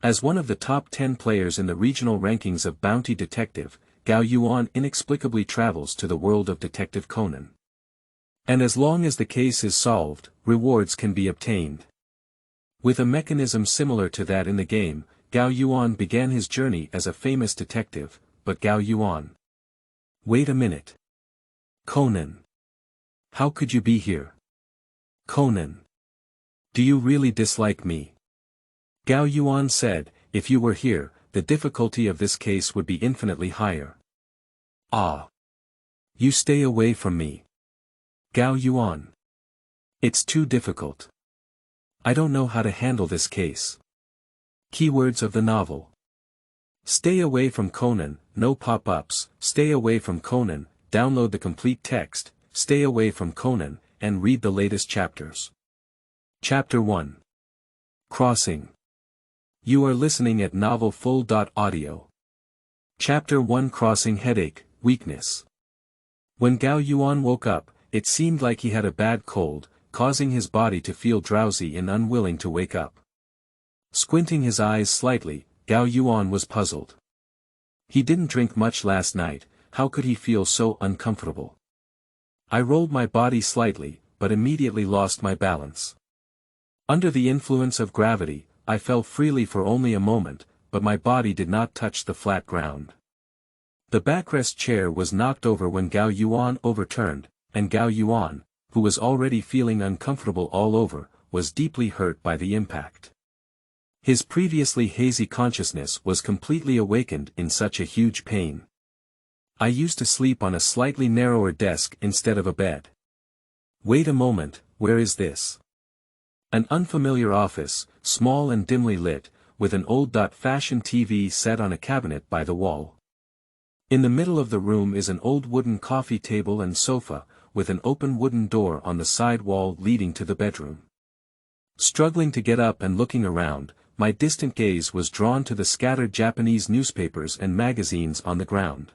As one of the top 10 players in the regional rankings of Bounty Detective, Gao Yuan inexplicably travels to the world of Detective Conan. And as long as the case is solved, rewards can be obtained. With a mechanism similar to that in the game, Gao Yuan began his journey as a famous detective, but Gao Yuan. Wait a minute. Conan. How could you be here? Conan. Do you really dislike me? Gao Yuan said, if you were here, the difficulty of this case would be infinitely higher. Ah. You stay away from me. Gao Yuan. It's too difficult. I don't know how to handle this case. Keywords of the novel. Stay away from Conan, no pop-ups, stay away from Conan, download the complete text, stay away from Conan, and read the latest chapters. Chapter 1. Crossing. You are listening at novelfull.audio. Chapter 1 Crossing Headache, Weakness. When Gao Yuan woke up, it seemed like he had a bad cold, causing his body to feel drowsy and unwilling to wake up. Squinting his eyes slightly, Gao Yuan was puzzled. He didn't drink much last night, how could he feel so uncomfortable? I rolled my body slightly, but immediately lost my balance. Under the influence of gravity, I fell freely for only a moment, but my body did not touch the flat ground. The backrest chair was knocked over when Gao Yuan overturned, and Gao Yuan, who was already feeling uncomfortable all over, was deeply hurt by the impact. His previously hazy consciousness was completely awakened in such a huge pain. I used to sleep on a slightly narrower desk instead of a bed. Wait a moment, where is this? An unfamiliar office, small and dimly lit, with an old-fashioned TV set on a cabinet by the wall. In the middle of the room is an old wooden coffee table and sofa, with an open wooden door on the side wall leading to the bedroom. Struggling to get up and looking around, my distant gaze was drawn to the scattered Japanese newspapers and magazines on the ground.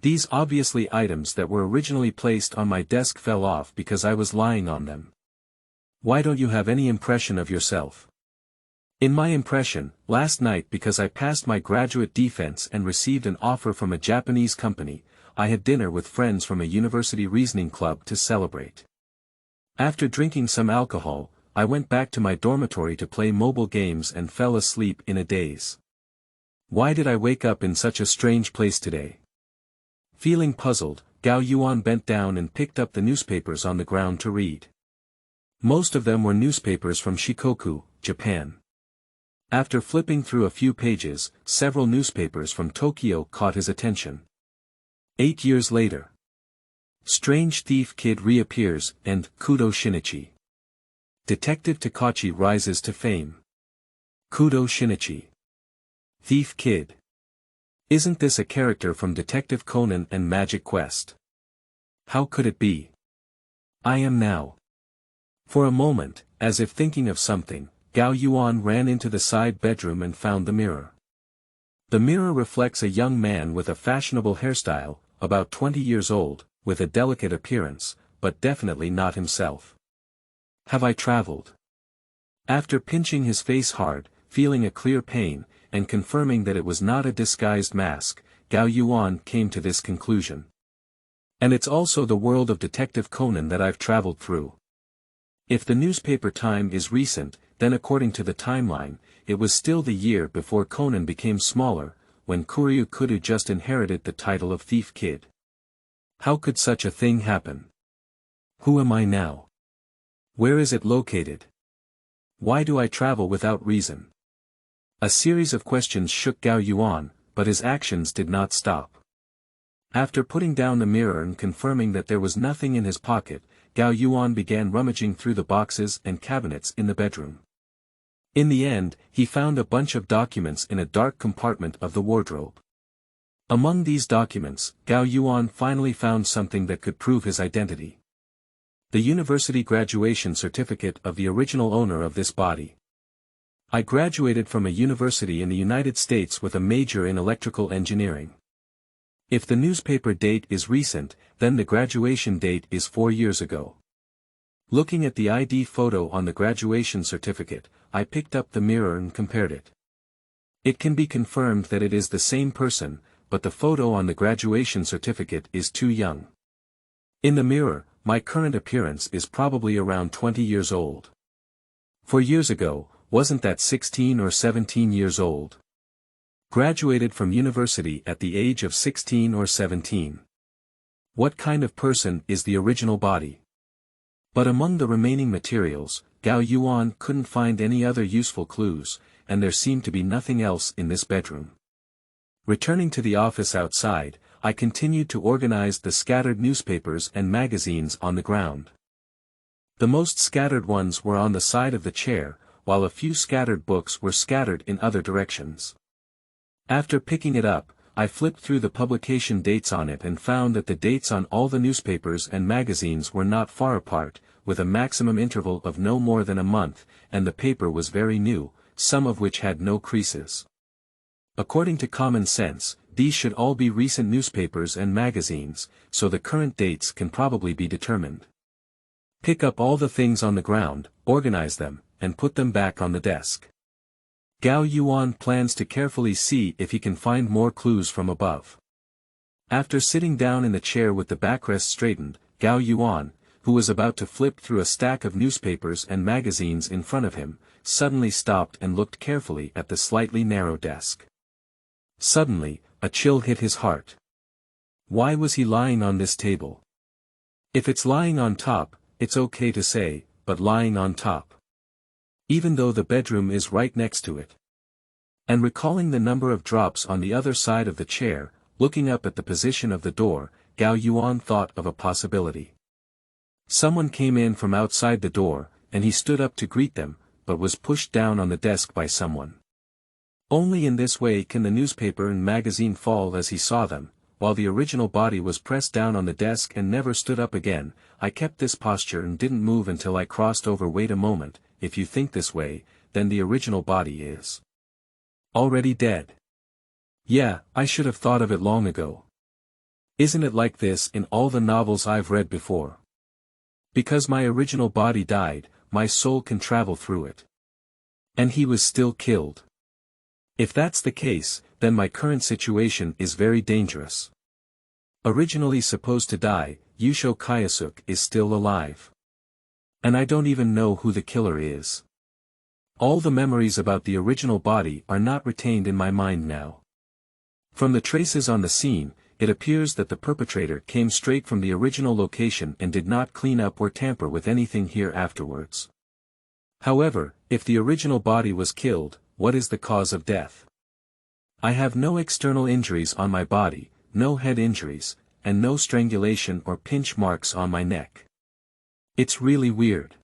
These obviously items that were originally placed on my desk fell off because I was lying on them. Why don't you have any impression of yourself? In my impression, last night because I passed my graduate defense and received an offer from a Japanese company, I had dinner with friends from a university reasoning club to celebrate. After drinking some alcohol, I went back to my dormitory to play mobile games and fell asleep in a daze. Why did I wake up in such a strange place today? Feeling puzzled, Gao Yuan bent down and picked up the newspapers on the ground to read. Most of them were newspapers from Shikoku, Japan. After flipping through a few pages, several newspapers from Tokyo caught his attention. 8 years later. Strange Thief Kid reappears and Kudo Shinichi. Detective Takachi rises to fame. Kudo Shinichi. Thief Kid. Isn't this a character from Detective Conan and Magic Quest? How could it be? I am now. For a moment, as if thinking of something, Gao Yuan ran into the side bedroom and found the mirror. The mirror reflects a young man with a fashionable hairstyle, about 20 years old, with a delicate appearance, but definitely not himself. Have I traveled? After pinching his face hard, feeling a clear pain, and confirming that it was not a disguised mask, Gao Yuan came to this conclusion. And it's also the world of Detective Conan that I've traveled through. If the newspaper time is recent, then according to the timeline, it was still the year before Conan became smaller, when Kuryu Kudo just inherited the title of Thief Kid. How could such a thing happen? Who am I now? Where is it located? Why do I travel without reason? A series of questions shook Gao Yuan, but his actions did not stop. After putting down the mirror and confirming that there was nothing in his pocket, Gao Yuan began rummaging through the boxes and cabinets in the bedroom. In the end, he found a bunch of documents in a dark compartment of the wardrobe. Among these documents, Gao Yuan finally found something that could prove his identity. The university graduation certificate of the original owner of this body. I graduated from a university in the United States with a major in electrical engineering. If the newspaper date is recent, then the graduation date is 4 years ago. Looking at the ID photo on the graduation certificate, I picked up the mirror and compared it. It can be confirmed that it is the same person, but the photo on the graduation certificate is too young. In the mirror, my current appearance is probably around 20 years old. 4 years ago, wasn't that 16 or 17 years old? Graduated from university at the age of 16 or 17. What kind of person is the original body? But among the remaining materials, Gao Yuan couldn't find any other useful clues, and there seemed to be nothing else in this bedroom. Returning to the office outside, I continued to organize the scattered newspapers and magazines on the ground. The most scattered ones were on the side of the chair, while a few scattered books were scattered in other directions. After picking it up, I flipped through the publication dates on it and found that the dates on all the newspapers and magazines were not far apart, with a maximum interval of no more than a month, and the paper was very new, some of which had no creases. According to common sense, these should all be recent newspapers and magazines, so the current dates can probably be determined. Pick up all the things on the ground, organize them, and put them back on the desk. Gao Yuan plans to carefully see if he can find more clues from above. After sitting down in the chair with the backrest straightened, Gao Yuan, who was about to flip through a stack of newspapers and magazines in front of him, suddenly stopped and looked carefully at the slightly narrow desk. Suddenly, a chill hit his heart. Why was he lying on this table? If it's lying on top, it's okay to say, but lying on top. Even though the bedroom is right next to it. And recalling the number of drops on the other side of the chair, looking up at the position of the door, Gao Yuan thought of a possibility. Someone came in from outside the door, and he stood up to greet them, but was pushed down on the desk by someone. Only in this way can the newspaper and magazine fall as he saw them, while the original body was pressed down on the desk and never stood up again. I kept this posture and didn't move until I crossed over. Wait a moment, if you think this way, then the original body is already dead. Yeah, I should have thought of it long ago. Isn't it like this in all the novels I've read before? Because my original body died, my soul can travel through it. And he was still killed. If that's the case, then my current situation is very dangerous. Originally supposed to die, Yusho Kayasuk is still alive. And I don't even know who the killer is. All the memories about the original body are not retained in my mind now. From the traces on the scene, it appears that the perpetrator came straight from the original location and did not clean up or tamper with anything here afterwards. However, if the original body was killed, what is the cause of death? I have no external injuries on my body, no head injuries, and no strangulation or pinch marks on my neck. It's really weird.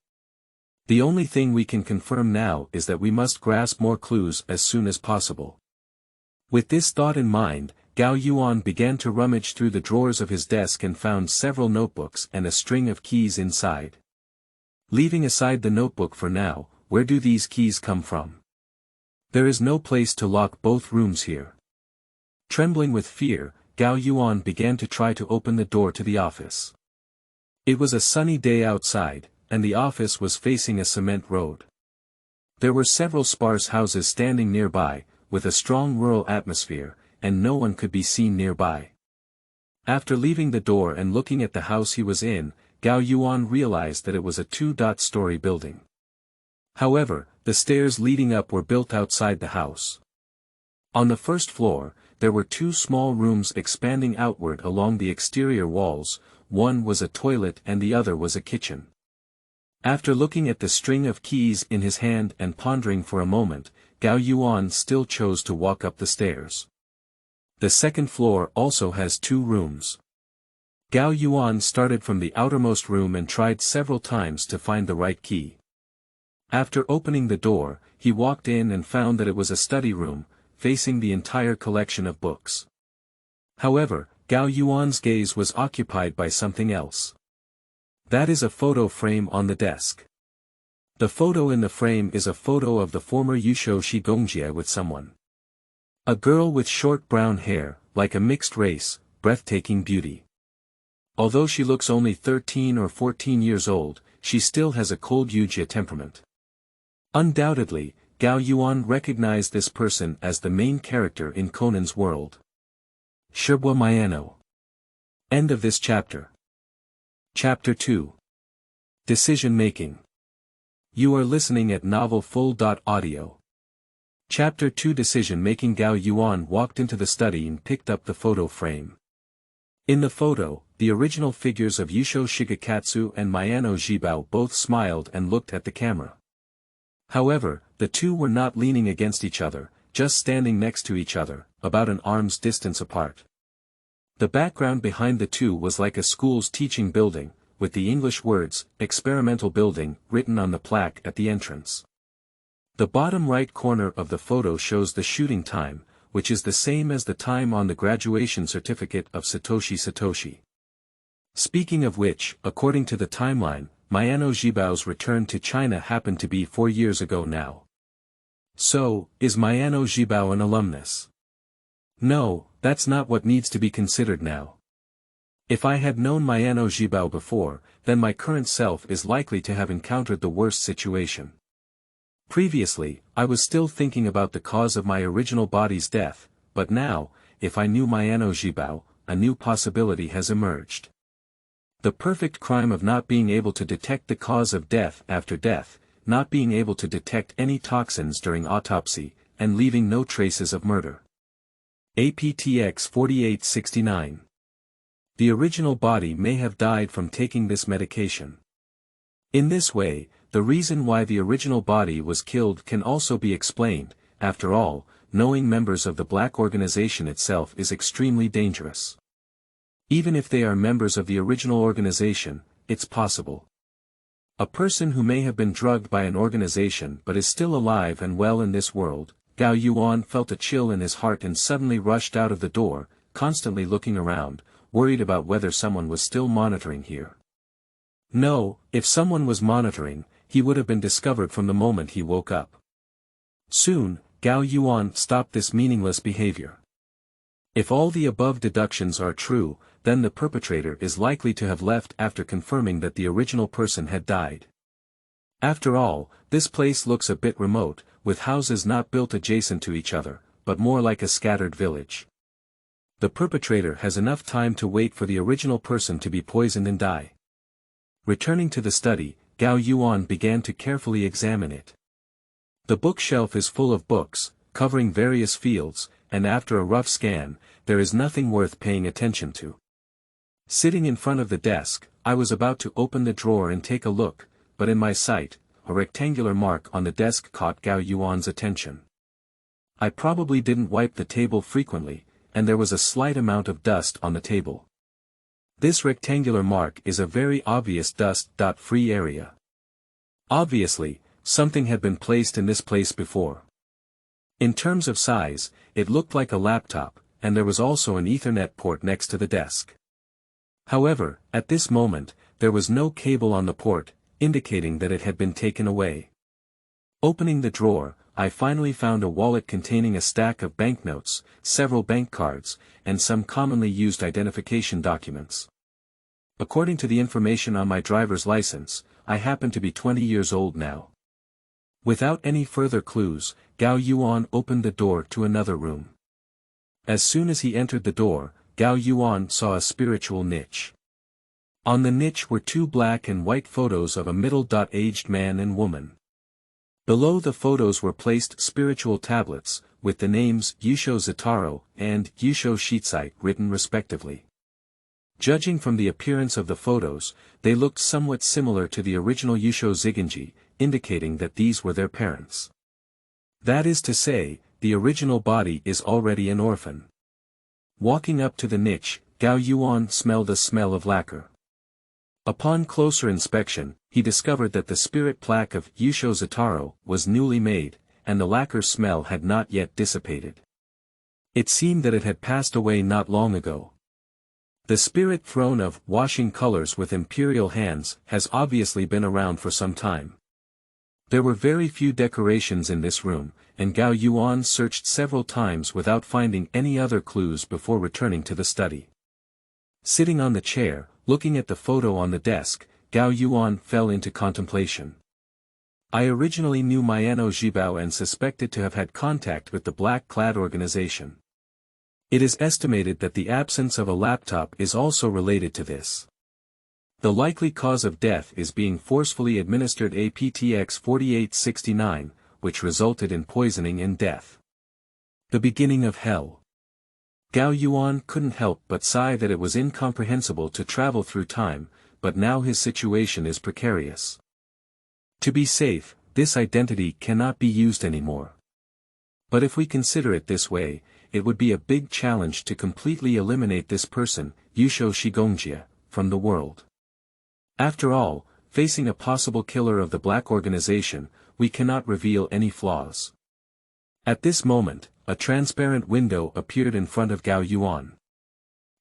The only thing we can confirm now is that we must grasp more clues as soon as possible. With this thought in mind, Gao Yuan began to rummage through the drawers of his desk and found several notebooks and a string of keys inside. Leaving aside the notebook for now, where do these keys come from? There is no place to lock both rooms here. Trembling with fear, Gao Yuan began to try to open the door to the office. It was a sunny day outside, and the office was facing a cement road. There were several sparse houses standing nearby, with a strong rural atmosphere, and no one could be seen nearby. After leaving the door and looking at the house he was in, Gao Yuan realized that it was a 2-story building. However, the stairs leading up were built outside the house. On the first floor, there were 2 small rooms expanding outward along the exterior walls. One was a toilet and the other was a kitchen. After looking at the string of keys in his hand and pondering for a moment, Gao Yuan still chose to walk up the stairs. The second floor also has 2 rooms. Gao Yuan started from the outermost room and tried several times to find the right key. After opening the door, he walked in and found that it was a study room, facing the entire collection of books. However, Gao Yuan's gaze was occupied by something else. That is a photo frame on the desk. The photo in the frame is a photo of the former Yusho Shigongjie with someone. A girl with short brown hair, like a mixed race, breathtaking beauty. Although she looks only 13 or 14 years old, she still has a cold Yujia temperament. Undoubtedly, Gao Yuan recognized this person as the main character in Conan's world. Shibwa Mayano. End of this chapter. Chapter 2. Decision Making. You are listening at novelfull.audio. Chapter 2 Decision Making. Gao Yuan walked into the study and picked up the photo frame. In the photo, the original figures of Yusho Shigekatsu and Mayano Jibao both smiled and looked at the camera. However, the two were not leaning against each other, just standing next to each other, about an arm's distance apart. The background behind the two was like a school's teaching building, with the English words, "Experimental Building," written on the plaque at the entrance. The bottom right corner of the photo shows the shooting time, which is the same as the time on the graduation certificate of Satoshi Satoshi. Speaking of which, according to the timeline, Mayano Jibao's return to China happened to be 4 years ago now. So, is Mayano Jibao an alumnus? No, that's not what needs to be considered now. If I had known Mayano Jibao before, then my current self is likely to have encountered the worst situation. Previously, I was still thinking about the cause of my original body's death, but now, if I knew Mayano Jibao, a new possibility has emerged. The perfect crime of not being able to detect the cause of death after death, not being able to detect any toxins during autopsy, and leaving no traces of murder. APTX 4869. The original body may have died from taking this medication. In this way, the reason why the original body was killed can also be explained. After all, knowing members of the black organization itself is extremely dangerous. Even if they are members of the original organization, it's possible. A person who may have been drugged by an organization but is still alive and well in this world. Gao Yuan felt a chill in his heart and suddenly rushed out of the door, constantly looking around, worried about whether someone was still monitoring here. No, if someone was monitoring, he would have been discovered from the moment he woke up. Soon, Gao Yuan stopped this meaningless behavior. If all the above deductions are true, then the perpetrator is likely to have left after confirming that the original person had died. After all, this place looks a bit remote, with houses not built adjacent to each other, but more like a scattered village. The perpetrator has enough time to wait for the original person to be poisoned and die. Returning to the study, Gao Yuan began to carefully examine it. The bookshelf is full of books, covering various fields, and after a rough scan, there is nothing worth paying attention to. Sitting in front of the desk, I was about to open the drawer and take a look, but in my sight, a rectangular mark on the desk caught Gao Yuan's attention. I probably didn't wipe the table frequently, and there was a slight amount of dust on the table. This rectangular mark is a very obvious dust-free area. Obviously, something had been placed in this place before. In terms of size, it looked like a laptop, and there was also an Ethernet port next to the desk. However, at this moment, there was no cable on the port, indicating that it had been taken away. Opening the drawer, I finally found a wallet containing a stack of banknotes, several bank cards, and some commonly used identification documents. According to the information on my driver's license, I happen to be 20 years old now. Without any further clues, Gao Yuan opened the door to another room. As soon as he entered the door, Gao Yuan saw a spiritual niche. On the niche were two black and white photos of a middle-aged man and woman. Below the photos were placed spiritual tablets, with the names Yusho Zataro and Yusho Shitsai written respectively. Judging from the appearance of the photos, they looked somewhat similar to the original Yusho Zigenji, indicating that these were their parents. That is to say, the original body is already an orphan. Walking up to the niche, Gao Yuan smelled a smell of lacquer. Upon closer inspection, he discovered that the spirit plaque of Yusho Zataro was newly made, and the lacquer smell had not yet dissipated. It seemed that it had passed away not long ago. The spirit throne of washing colors with imperial hands has obviously been around for some time. There were very few decorations in this room, and Gao Yuan searched several times without finding any other clues before returning to the study. Sitting on the chair, looking at the photo on the desk, Gao Yuan fell into contemplation. I originally knew Mayano Jibao and suspected to have had contact with the black-clad organization. It is estimated that the absence of a laptop is also related to this. The likely cause of death is being forcefully administered APTX-4869, which resulted in poisoning and death. The beginning of hell. Gao Yuan couldn't help but sigh that it was incomprehensible to travel through time, but now his situation is precarious. To be safe, this identity cannot be used anymore. But if we consider it this way, it would be a big challenge to completely eliminate this person, Yusho Shigongjia, from the world. After all, facing a possible killer of the black organization, we cannot reveal any flaws. At this moment, a transparent window appeared in front of Gao Yuan.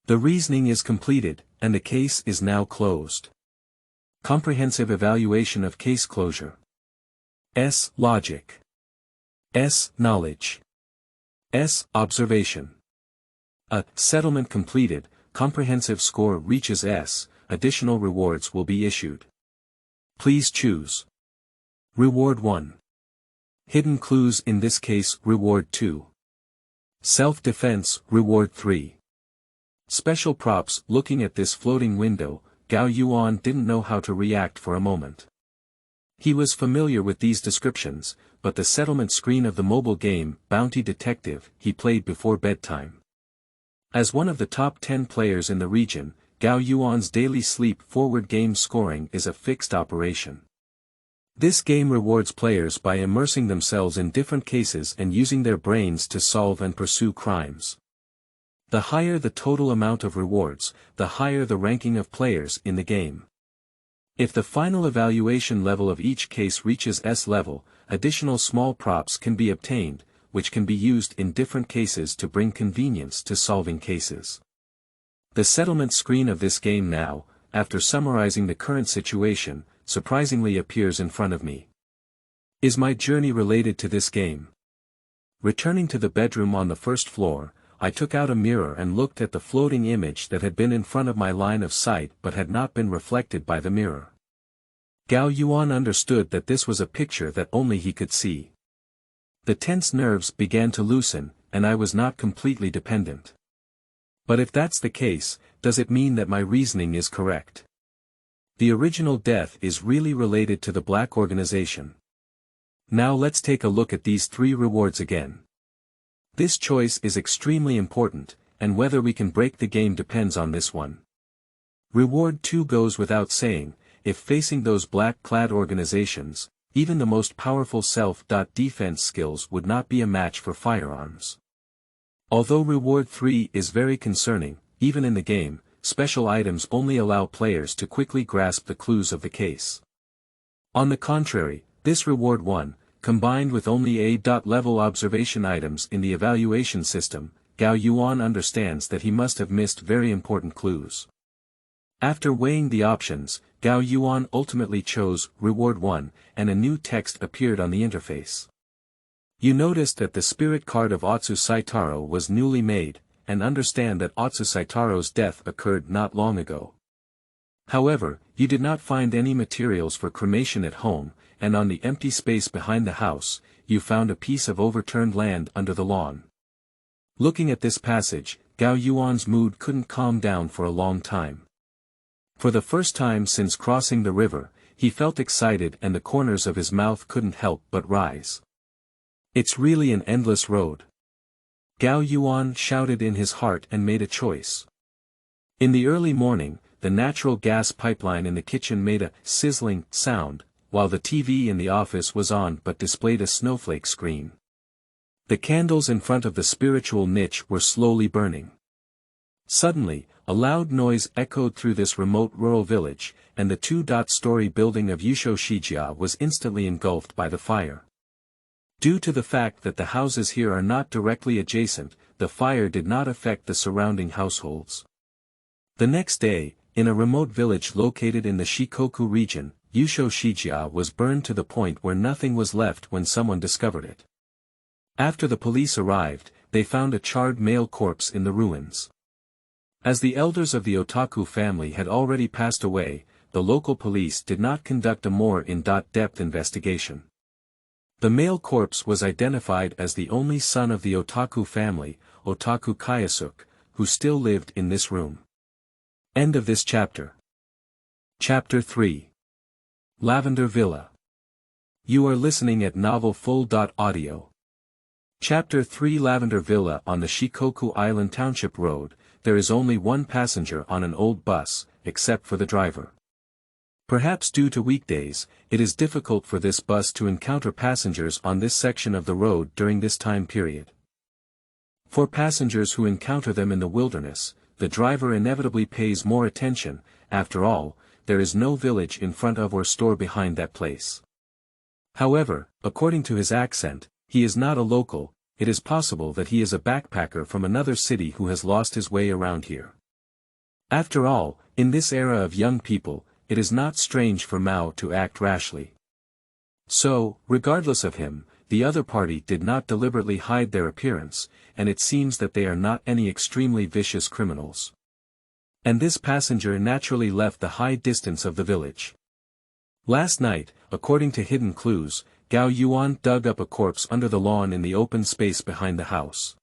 The reasoning is completed, and the case is now closed. Comprehensive evaluation of case closure. S. Logic. S. Knowledge. S. Observation. A. Settlement completed, comprehensive score reaches S, additional rewards will be issued. Please choose. Reward 1. Hidden clues, in this case Reward 2. Self-defense, Reward 3. Special props. Looking at this floating window, Gao Yuan didn't know how to react for a moment. He was familiar with these descriptions, but the settlement screen of the mobile game, Bounty Detective, he played before bedtime. As one of the top 10 players in the region, Gao Yuan's daily sleep-forward game scoring is a fixed operation. This game rewards players by immersing themselves in different cases and using their brains to solve and pursue crimes. The higher the total amount of rewards, the higher the ranking of players in the game. If the final evaluation level of each case reaches S level, additional small props can be obtained, which can be used in different cases to bring convenience to solving cases. The settlement screen of this game now, after summarizing the current situation, surprisingly appears in front of me. Is my journey related to this game? Returning to the bedroom on the first floor, I took out a mirror and looked at the floating image that had been in front of my line of sight but had not been reflected by the mirror. Gao Yuan understood that this was a picture that only he could see. The tense nerves began to loosen, and I was not completely dependent. But if that's the case, does it mean that my reasoning is correct? The original death is really related to the black organization. Now let's take a look at these 3 rewards again. This choice is extremely important, and whether we can break the game depends on this one. Reward 2 goes without saying, if facing those black-clad organizations, even the most powerful self-defense skills would not be a match for firearms. Although Reward 3 is very concerning, even in the game, special items only allow players to quickly grasp the clues of the case. On the contrary, this Reward 1, combined with only A-level observation items in the evaluation system, Gao Yuan understands that he must have missed very important clues. After weighing the options, Gao Yuan ultimately chose Reward 1, and a new text appeared on the interface. You noticed that the spirit card of Otsu Saitaro was newly made, and understand that Otsu Saitaro's death occurred not long ago. However, you did not find any materials for cremation at home, and on the empty space behind the house, you found a piece of overturned land under the lawn. Looking at this passage, Gao Yuan's mood couldn't calm down for a long time. For the first time since crossing the river, he felt excited and the corners of his mouth couldn't help but rise. It's really an endless road. Gao Yuan shouted in his heart and made a choice. In the early morning, the natural gas pipeline in the kitchen made a sizzling sound, while the TV in the office was on but displayed a snowflake screen. The candles in front of the spiritual niche were slowly burning. Suddenly, a loud noise echoed through this remote rural village, and the 2-story building of Yusho Shijia was instantly engulfed by the fire. Due to the fact that the houses here are not directly adjacent, the fire did not affect the surrounding households. The next day, in a remote village located in the Shikoku region, Yusho Shijia was burned to the point where nothing was left when someone discovered it. After the police arrived, they found a charred male corpse in the ruins. As the elders of the Otaku family had already passed away, the local police did not conduct a more in-depth investigation. The male corpse was identified as the only son of the Otaku family, Otaku Kayasuk, who still lived in this room. End of this chapter. Chapter 3. Lavender Villa. You are listening at Novel Full.audio. Chapter 3 Lavender Villa. On the Shikoku Island Township Road, there is only one passenger on an old bus, except for the driver. Perhaps due to weekdays, it is difficult for this bus to encounter passengers on this section of the road during this time period. For passengers who encounter them in the wilderness, the driver inevitably pays more attention. After all, there is no village in front of or store behind that place. However, according to his accent, he is not a local. It is possible that he is a backpacker from another city who has lost his way around here. After all, in this era of young people, it is not strange for Mao to act rashly. So, regardless of him, the other party did not deliberately hide their appearance, and it seems that they are not any extremely vicious criminals. And this passenger naturally left the high distance of the village. Last night, according to hidden clues, Gao Yuan dug up a corpse under the lawn in the open space behind the house.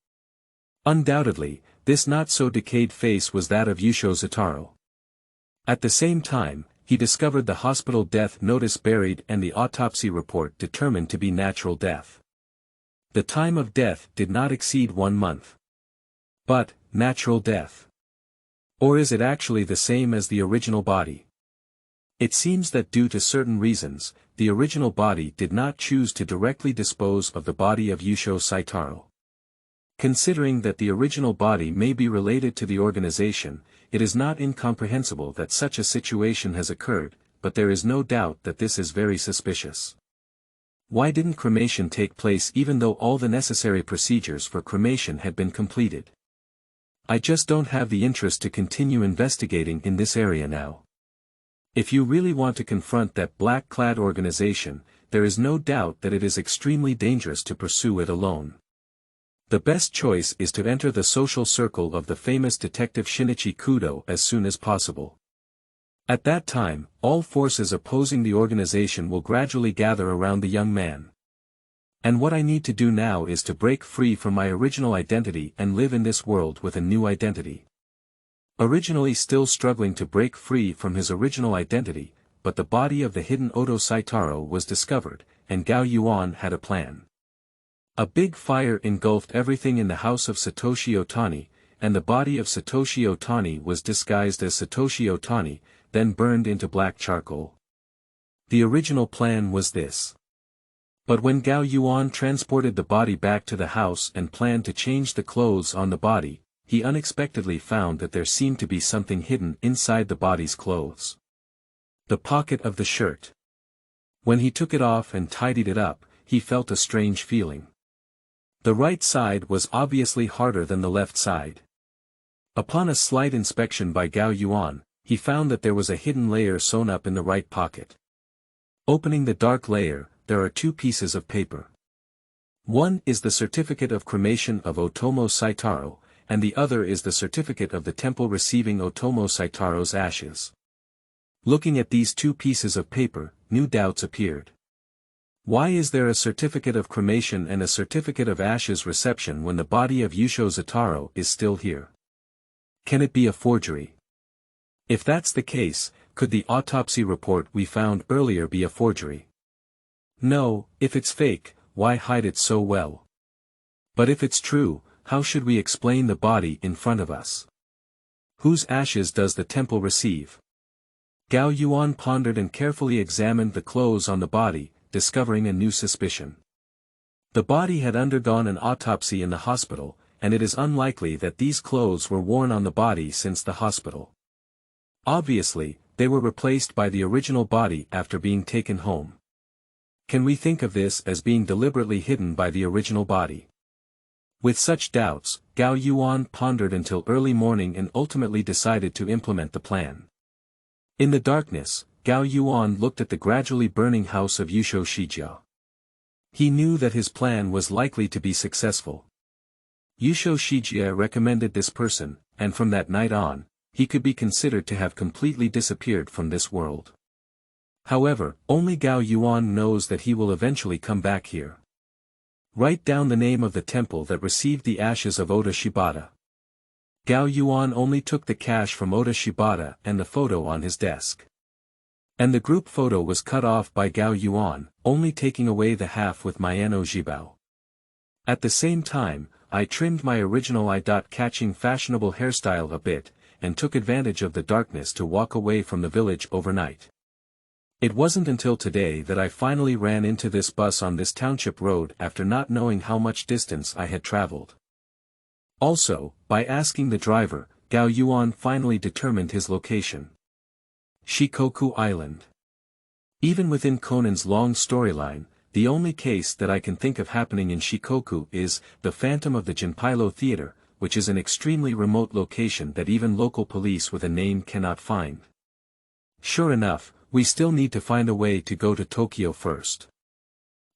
Undoubtedly, this not-so-decayed face was that of Yusho Zataro. At the same time, he discovered the hospital death notice buried and the autopsy report determined to be natural death. The time of death did not exceed 1 month. But, natural death. Or is it actually the same as the original body? It seems that due to certain reasons, the original body did not choose to directly dispose of the body of Yusho Saitaro. Considering that the original body may be related to the organization, it is not incomprehensible that such a situation has occurred, but there is no doubt that this is very suspicious. Why didn't cremation take place even though all the necessary procedures for cremation had been completed? I just don't have the interest to continue investigating in this area now. If you really want to confront that black-clad organization, there is no doubt that it is extremely dangerous to pursue it alone. The best choice is to enter the social circle of the famous detective Shinichi Kudo as soon as possible. At that time, all forces opposing the organization will gradually gather around the young man. And what I need to do now is to break free from my original identity and live in this world with a new identity. Originally still struggling to break free from his original identity, but the body of the hidden Oto Saitaro was discovered, and Gao Yuan had a plan. A big fire engulfed everything in the house of Satoshi Otani, and the body of Satoshi Otani was disguised as Satoshi Otani, then burned into black charcoal. The original plan was this. But when Gao Yuan transported the body back to the house and planned to change the clothes on the body, he unexpectedly found that there seemed to be something hidden inside the body's clothes. The pocket of the shirt. When he took it off and tidied it up, he felt a strange feeling. The right side was obviously harder than the left side. Upon a slight inspection by Gao Yuan, he found that there was a hidden layer sewn up in the right pocket. Opening the dark layer, there are 2 pieces of paper. One is the certificate of cremation of Otomo Saitaro, and the other is the certificate of the temple receiving Otomo Saitaro's ashes. Looking at these 2 pieces of paper, new doubts appeared. Why is there a certificate of cremation and a certificate of ashes reception when the body of Yusho Zataro is still here? Can it be a forgery? If that's the case, could the autopsy report we found earlier be a forgery? No, if it's fake, why hide it so well? But if it's true, how should we explain the body in front of us? Whose ashes does the temple receive? Gao Yuan pondered and carefully examined the clothes on the body, discovering a new suspicion. The body had undergone an autopsy in the hospital, and it is unlikely that these clothes were worn on the body since the hospital. Obviously, they were replaced by the original body after being taken home. Can we think of this as being deliberately hidden by the original body? With such doubts, Gao Yuan pondered until early morning and ultimately decided to implement the plan. In the darkness, Gao Yuan looked at the gradually burning house of Yusho Shijia. He knew that his plan was likely to be successful. Yusho Shijia recommended this person, and from that night on, he could be considered to have completely disappeared from this world. However, only Gao Yuan knows that he will eventually come back here. Write down the name of the temple that received the ashes of Oda Shibata. Gao Yuan only took the cash from Oda Shibata and the photo on his desk. And the group photo was cut off by Gao Yuan, only taking away the half with Miyano Jibao. At the same time, I trimmed my original eye-catching fashionable hairstyle a bit, and took advantage of the darkness to walk away from the village overnight. It wasn't until today that I finally ran into this bus on this township road after not knowing how much distance I had traveled. Also, by asking the driver, Gao Yuan finally determined his location. Shikoku Island. Even within Conan's long storyline, the only case that I can think of happening in Shikoku is the Phantom of the Junpeido Theater, which is an extremely remote location that even local police with a name cannot find. Sure enough, we still need to find a way to go to Tokyo first.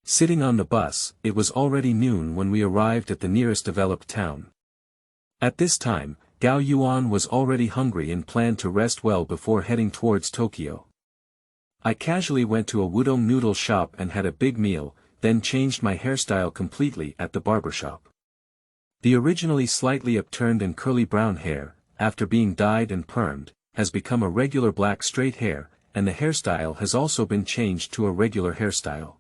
Sitting on the bus, it was already noon when we arrived at the nearest developed town. At this time, Gao Yuan was already hungry and planned to rest well before heading towards Tokyo. I casually went to a udon noodle shop and had a big meal, then changed my hairstyle completely at the barbershop. The originally slightly upturned and curly brown hair, after being dyed and permed, has become a regular black straight hair, and the hairstyle has also been changed to a regular hairstyle.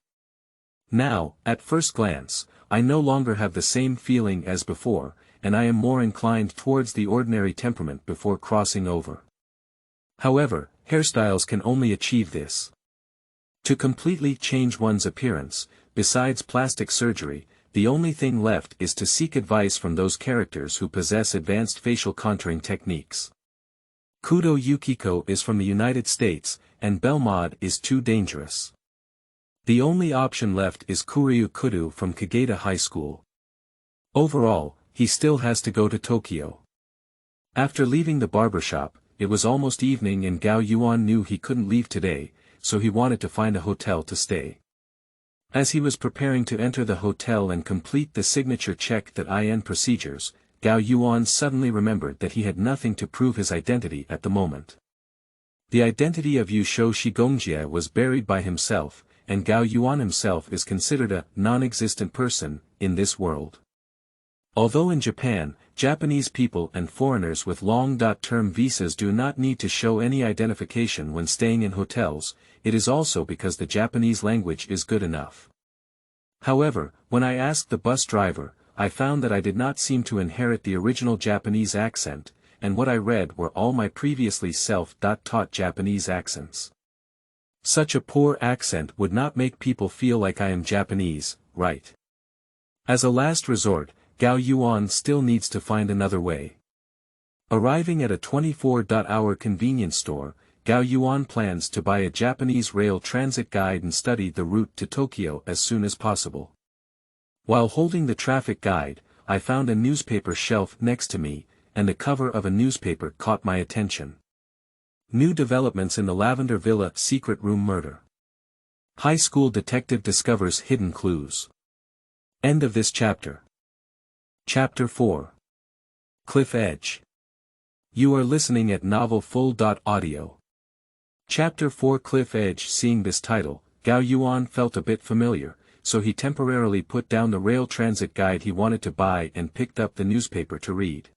Now, at first glance, I no longer have the same feeling as before, and I am more inclined towards the ordinary temperament before crossing over. However, hairstyles can only achieve this. To completely change one's appearance, besides plastic surgery, the only thing left is to seek advice from those characters who possess advanced facial contouring techniques. Kudo Yukiko is from the United States, and Belmod is too dangerous. The only option left is Kuryu Kudo from Kageta High School. Overall, he still has to go to Tokyo. After leaving the barbershop, it was almost evening and Gao Yuan knew he couldn't leave today, so he wanted to find a hotel to stay. As he was preparing to enter the hotel and complete the signature check that IN procedures, Gao Yuan suddenly remembered that he had nothing to prove his identity at the moment. The identity of Yusho Shigongjie was buried by himself, and Gao Yuan himself is considered a non-existent person in this world. Although in Japan, Japanese people and foreigners with long-term visas do not need to show any identification when staying in hotels, it is also because the Japanese language is good enough. However, when I asked the bus driver, I found that I did not seem to inherit the original Japanese accent, and what I read were all my previously self-taught Japanese accents. Such a poor accent would not make people feel like I am Japanese, right? As a last resort, Gao Yuan still needs to find another way. Arriving at a 24-hour convenience store, Gao Yuan plans to buy a Japanese rail transit guide and study the route to Tokyo as soon as possible. While holding the traffic guide, I found a newspaper shelf next to me, and the cover of a newspaper caught my attention. New developments in the Lavender Villa secret room murder. High school detective discovers hidden clues. End of this chapter. Chapter 4. Cliff Edge. You are listening at novelfull.audio. Chapter 4 Cliff Edge. Seeing this title, Gao Yuan felt a bit familiar, so he temporarily put down the rail transit guide he wanted to buy and picked up the newspaper to read.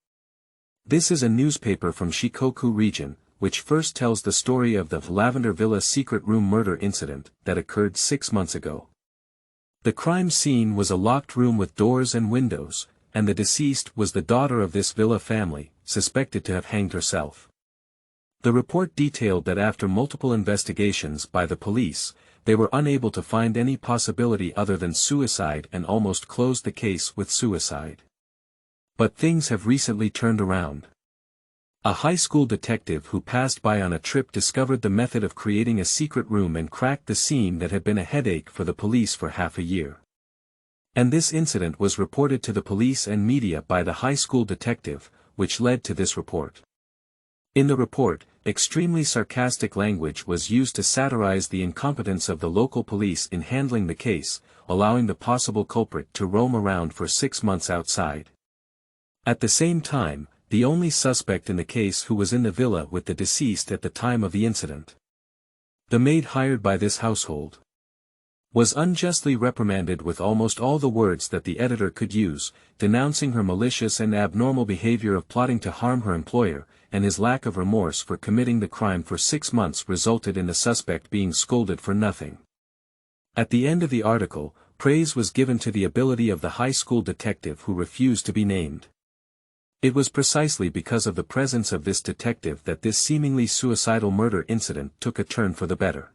This is a newspaper from Shikoku region, which first tells the story of the Lavender Villa secret room murder incident that occurred 6 months ago. The crime scene was a locked room with doors and windows, and the deceased was the daughter of this villa family, suspected to have hanged herself. The report detailed that after multiple investigations by the police, they were unable to find any possibility other than suicide and almost closed the case with suicide. But things have recently turned around. A high school detective who passed by on a trip discovered the method of creating a secret room and cracked the scene that had been a headache for the police for half a year. And this incident was reported to the police and media by the high school detective, which led to this report. In the report, extremely sarcastic language was used to satirize the incompetence of the local police in handling the case, allowing the possible culprit to roam around for 6 months outside. At the same time, the only suspect in the case who was in the villa with the deceased at the time of the incident. The maid hired by this household was unjustly reprimanded with almost all the words that the editor could use, denouncing her malicious and abnormal behavior of plotting to harm her employer, and his lack of remorse for committing the crime for 6 months resulted in the suspect being scolded for nothing. At the end of the article, praise was given to the ability of the high school detective who refused to be named. It was precisely because of the presence of this detective that this seemingly suicidal murder incident took a turn for the better.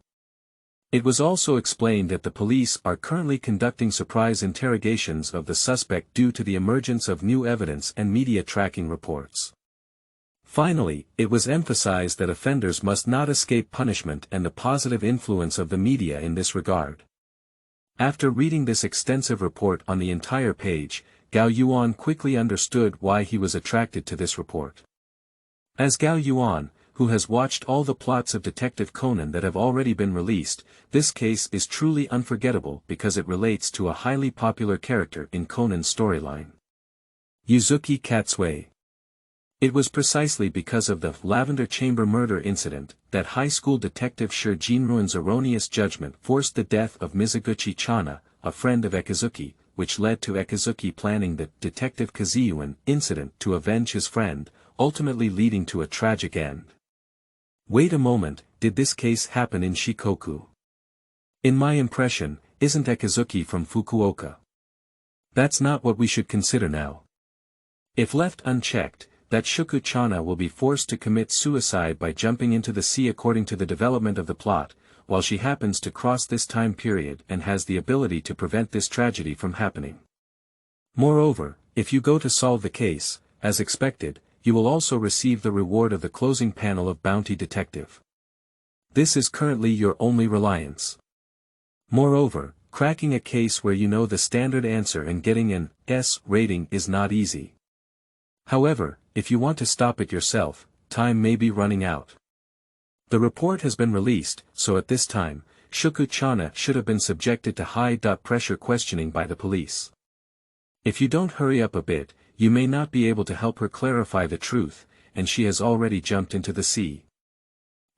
It was also explained that the police are currently conducting surprise interrogations of the suspect due to the emergence of new evidence and media tracking reports. Finally, it was emphasized that offenders must not escape punishment and the positive influence of the media in this regard. After reading this extensive report on the entire page, Gao Yuan quickly understood why he was attracted to this report. As Gao Yuan, who has watched all the plots of Detective Conan that have already been released, this case is truly unforgettable because it relates to a highly popular character in Conan's storyline. Yuzuki Katsue. It was precisely because of the Lavender Chamber murder incident that high school detective Shi Jinruan's erroneous judgment forced the death of Mizuguchi Chana, a friend of Ekazuki, which led to Ekazuki planning the Detective Kazuyuan incident to avenge his friend, ultimately leading to a tragic end. Wait a moment, did this case happen in Shikoku? In my impression, isn't Ekazuki from Fukuoka? That's not what we should consider now. If left unchecked, that Shuku Chana will be forced to commit suicide by jumping into the sea according to the development of the plot, while she happens to cross this time period and has the ability to prevent this tragedy from happening. Moreover, if you go to solve the case, as expected, you will also receive the reward of the closing panel of Bounty Detective. This is currently your only reliance. Moreover, cracking a case where you know the standard answer and getting an S rating is not easy. However, if you want to stop it yourself, time may be running out. The report has been released, so at this time, Shuku Chana should have been subjected to high-pressure questioning by the police. If you don't hurry up a bit, you may not be able to help her clarify the truth, and she has already jumped into the sea.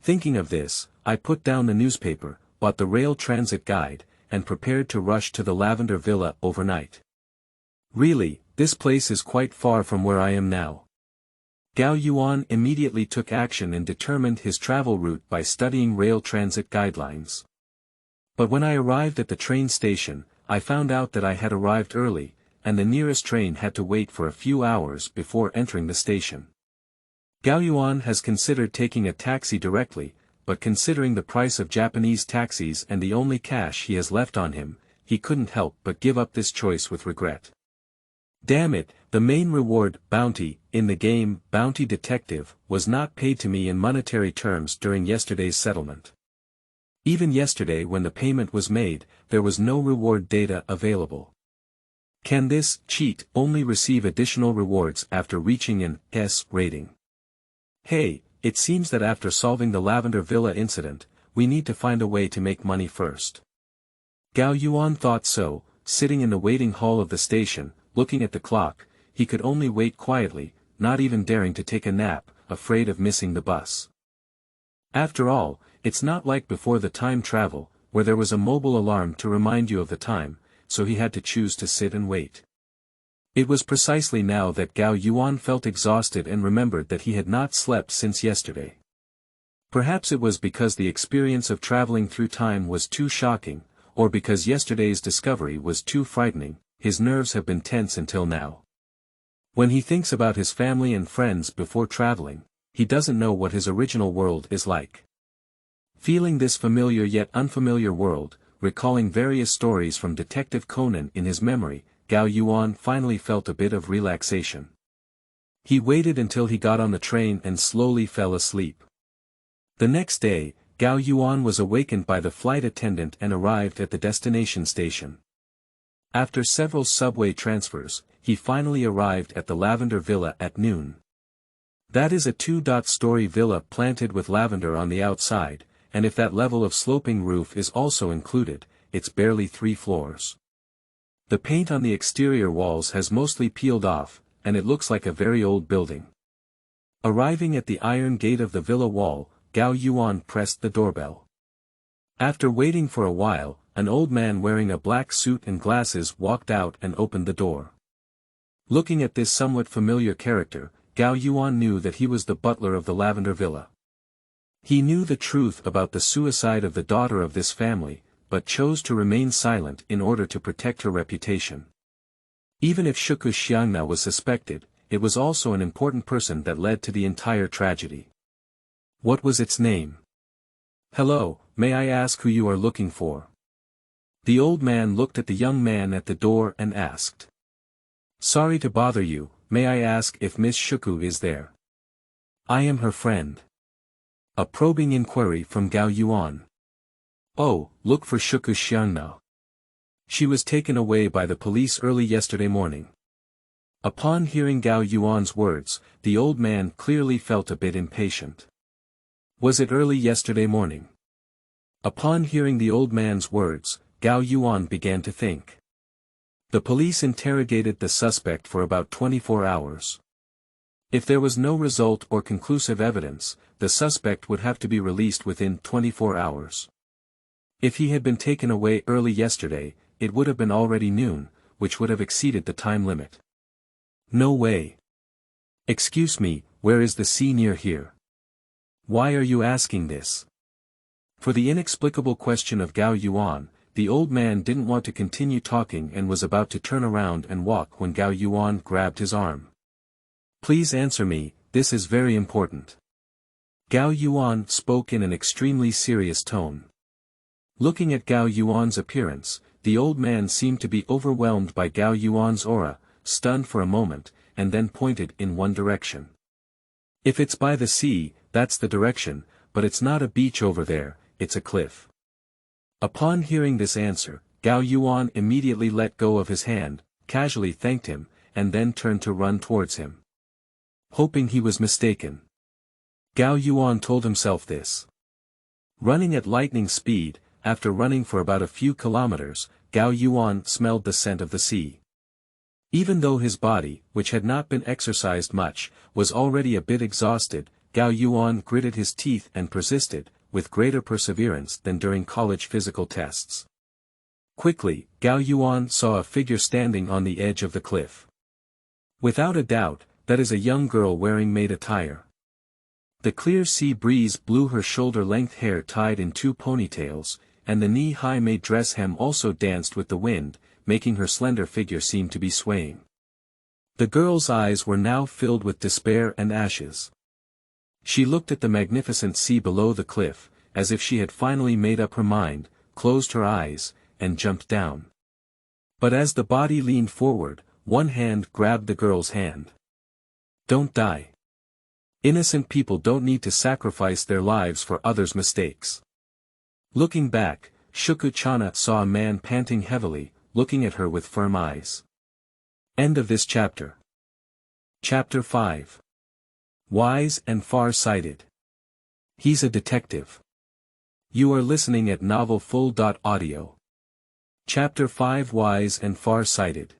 Thinking of this, I put down the newspaper, bought the rail transit guide, and prepared to rush to the Lavender Villa overnight. Really, this place is quite far from where I am now. Gao Yuan immediately took action and determined his travel route by studying rail transit guidelines. But when I arrived at the train station, I found out that I had arrived early, and the nearest train had to wait for a few hours before entering the station. Gao Yuan has considered taking a taxi directly, but considering the price of Japanese taxis and the only cash he has left on him, he couldn't help but give up this choice with regret. Damn it, the main reward, bounty, in the game, Bounty Detective, was not paid to me in monetary terms during yesterday's settlement. Even yesterday when the payment was made, there was no reward data available. Can this cheat only receive additional rewards after reaching an S rating? Hey, it seems that after solving the Lavender Villa incident, we need to find a way to make money first. Gao Yuan thought so, sitting in the waiting hall of the station, looking at the clock. He could only wait quietly, not even daring to take a nap, afraid of missing the bus. After all, it's not like before the time travel, where there was a mobile alarm to remind you of the time, so he had to choose to sit and wait. It was precisely now that Gao Yuan felt exhausted and remembered that he had not slept since yesterday. Perhaps it was because the experience of traveling through time was too shocking, or because yesterday's discovery was too frightening. His nerves have been tense until now. When he thinks about his family and friends before traveling, he doesn't know what his original world is like. Feeling this familiar yet unfamiliar world, recalling various stories from Detective Conan in his memory, Gao Yuan finally felt a bit of relaxation. He waited until he got on the train and slowly fell asleep. The next day, Gao Yuan was awakened by the flight attendant and arrived at the destination station. After several subway transfers, he finally arrived at the Lavender Villa at noon. That is a two-story villa planted with lavender on the outside, and if that level of sloping roof is also included, it's barely 3 floors. The paint on the exterior walls has mostly peeled off, and it looks like a very old building. Arriving at the iron gate of the villa wall, Gao Yuan pressed the doorbell. After waiting for a while, an old man wearing a black suit and glasses walked out and opened the door. Looking at this somewhat familiar character, Gao Yuan knew that he was the butler of the Lavender Villa. He knew the truth about the suicide of the daughter of this family, but chose to remain silent in order to protect her reputation. Even if Shuku Xiangna was suspected, it was also an important person that led to the entire tragedy. What was its name? Hello, may I ask who you are looking for? The old man looked at the young man at the door and asked. Sorry to bother you, may I ask if Miss Shuku is there? I am her friend. A probing inquiry from Gao Yuan. Oh, look for Shuku Xiangna. She was taken away by the police early yesterday morning. Upon hearing Gao Yuan's words, the old man clearly felt a bit impatient. Was it early yesterday morning? Upon hearing the old man's words, Gao Yuan began to think. The police interrogated the suspect for about 24 hours. If there was no result or conclusive evidence, the suspect would have to be released within 24 hours. If he had been taken away early yesterday, it would have been already noon, which would have exceeded the time limit. No way. Excuse me, where is the sea near here? Why are you asking this? For the inexplicable question of Gao Yuan, the old man didn't want to continue talking and was about to turn around and walk when Gao Yuan grabbed his arm. Please answer me, this is very important. Gao Yuan spoke in an extremely serious tone. Looking at Gao Yuan's appearance, the old man seemed to be overwhelmed by Gao Yuan's aura, stunned for a moment, and then pointed in one direction. If it's by the sea, that's the direction, but it's not a beach over there, it's a cliff. Upon hearing this answer, Gao Yuan immediately let go of his hand, casually thanked him, and then turned to run towards him. Hoping he was mistaken. Gao Yuan told himself this. Running at lightning speed, after running for about a few kilometers, Gao Yuan smelled the scent of the sea. Even though his body, which had not been exercised much, was already a bit exhausted, Gao Yuan gritted his teeth and persisted, with greater perseverance than during college physical tests. Quickly, Gao Yuan saw a figure standing on the edge of the cliff. Without a doubt, that is a young girl wearing maid attire. The clear sea breeze blew her shoulder-length hair tied in two ponytails, and the knee-high maid dress hem also danced with the wind, making her slender figure seem to be swaying. The girl's eyes were now filled with despair and ashes. She looked at the magnificent sea below the cliff, as if she had finally made up her mind, closed her eyes, and jumped down. But as the body leaned forward, one hand grabbed the girl's hand. Don't die. Innocent people don't need to sacrifice their lives for others' mistakes. Looking back, Shuku-chana saw a man panting heavily, looking at her with firm eyes. End of this chapter. Chapter 5. Wise and far-sighted. He's a detective. You are listening at novelfull.audio. Chapter 5. Wise and far-sighted.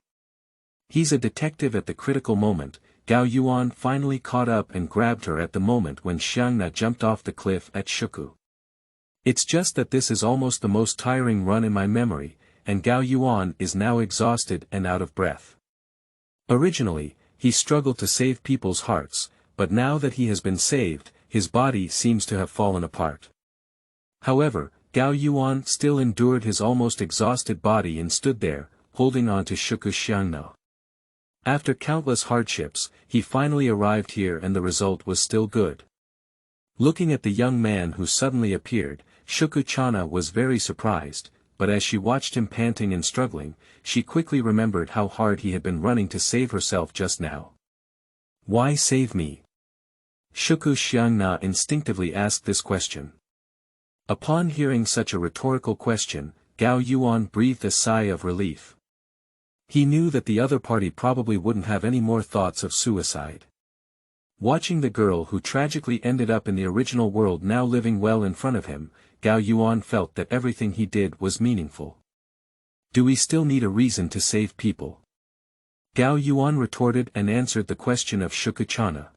He's a detective. At the critical moment, Gao Yuan finally caught up and grabbed her at the moment when Xiangna jumped off the cliff at Shuku. It's just that this is almost the most tiring run in my memory, and Gao Yuan is now exhausted and out of breath. Originally, he struggled to save people's hearts, but now that he has been saved, his body seems to have fallen apart. However, Gao Yuan still endured his almost exhausted body and stood there, holding on to Shuku Xiangna. After countless hardships, he finally arrived here and the result was still good. Looking at the young man who suddenly appeared, Shuku-chana was very surprised, but as she watched him panting and struggling, she quickly remembered how hard he had been running to save herself just now. Why save me? Shuku Xiangna instinctively asked this question. Upon hearing such a rhetorical question, Gao Yuan breathed a sigh of relief. He knew that the other party probably wouldn't have any more thoughts of suicide. Watching the girl who tragically ended up in the original world now living well in front of him, Gao Yuan felt that everything he did was meaningful. Do we still need a reason to save people? Gao Yuan retorted and answered the question of Shuku-chana.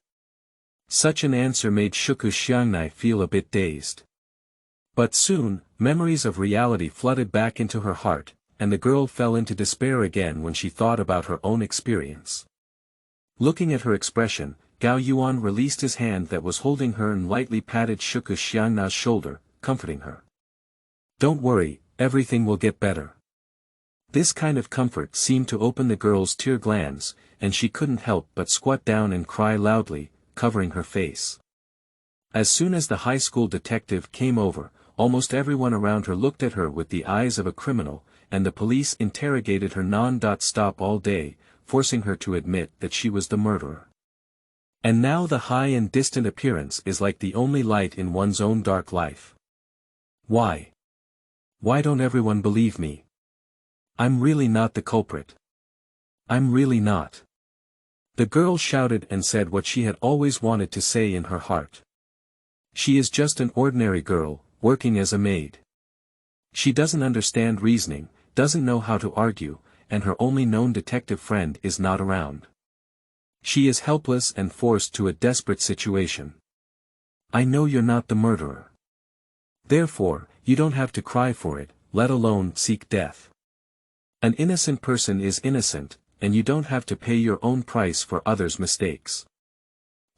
Such an answer made Shuku Xiangnai feel a bit dazed. But soon, memories of reality flooded back into her heart, and the girl fell into despair again when she thought about her own experience. Looking at her expression, Gao Yuan released his hand that was holding her and lightly patted Shuku Xiangnai's shoulder, comforting her. "Don't worry, everything will get better." This kind of comfort seemed to open the girl's tear glands, and she couldn't help but squat down and cry loudly, covering her face. As soon as the high school detective came over, almost everyone around her looked at her with the eyes of a criminal, and the police interrogated her non-stop all day, forcing her to admit that she was the murderer. And now the high and distant appearance is like the only light in one's own dark life. Why? Why don't everyone believe me? I'm really not the culprit. I'm really not. The girl shouted and said what she had always wanted to say in her heart. She is just an ordinary girl, working as a maid. She doesn't understand reasoning, doesn't know how to argue, and her only known detective friend is not around. She is helpless and forced to a desperate situation. I know you're not the murderer. Therefore, you don't have to cry for it, let alone seek death. An innocent person is innocent, and you don't have to pay your own price for others' mistakes.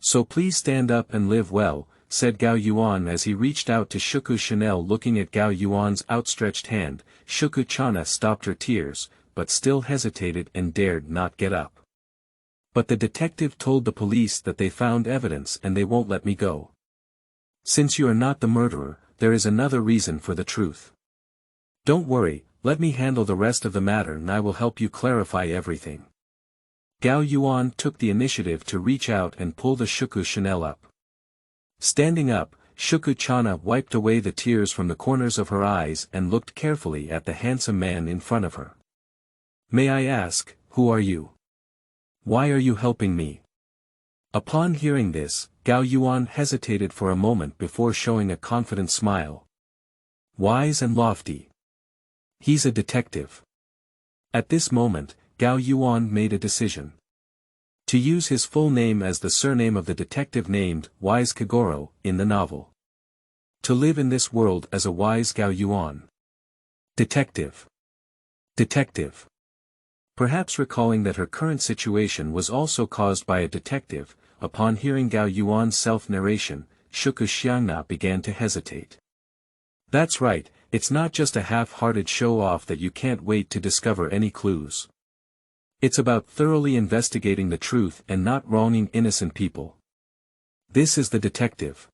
So please stand up and live well, said Gao Yuan as he reached out to Shuku Chanel. Looking at Gao Yuan's outstretched hand, Shuku Chana stopped her tears, but still hesitated and dared not get up. But the detective told the police that they found evidence and they won't let me go. Since you are not the murderer, there is another reason for the truth. Don't worry, let me handle the rest of the matter and I will help you clarify everything. Gao Yuan took the initiative to reach out and pull the Shuku Chanel up. Standing up, Shuku Chana wiped away the tears from the corners of her eyes and looked carefully at the handsome man in front of her. May I ask, who are you? Why are you helping me? Upon hearing this, Gao Yuan hesitated for a moment before showing a confident smile. Wise and lofty. He's a detective. At this moment, Gao Yuan made a decision. To use his full name as the surname of the detective named Wise Kagoro in the novel. To live in this world as a wise Gao Yuan. Detective. Detective. Perhaps recalling that her current situation was also caused by a detective, upon hearing Gao Yuan's self-narration, Shuku Xiangna began to hesitate. That's right, it's not just a half-hearted show-off that you can't wait to discover any clues. It's about thoroughly investigating the truth and not wronging innocent people. This is the detective.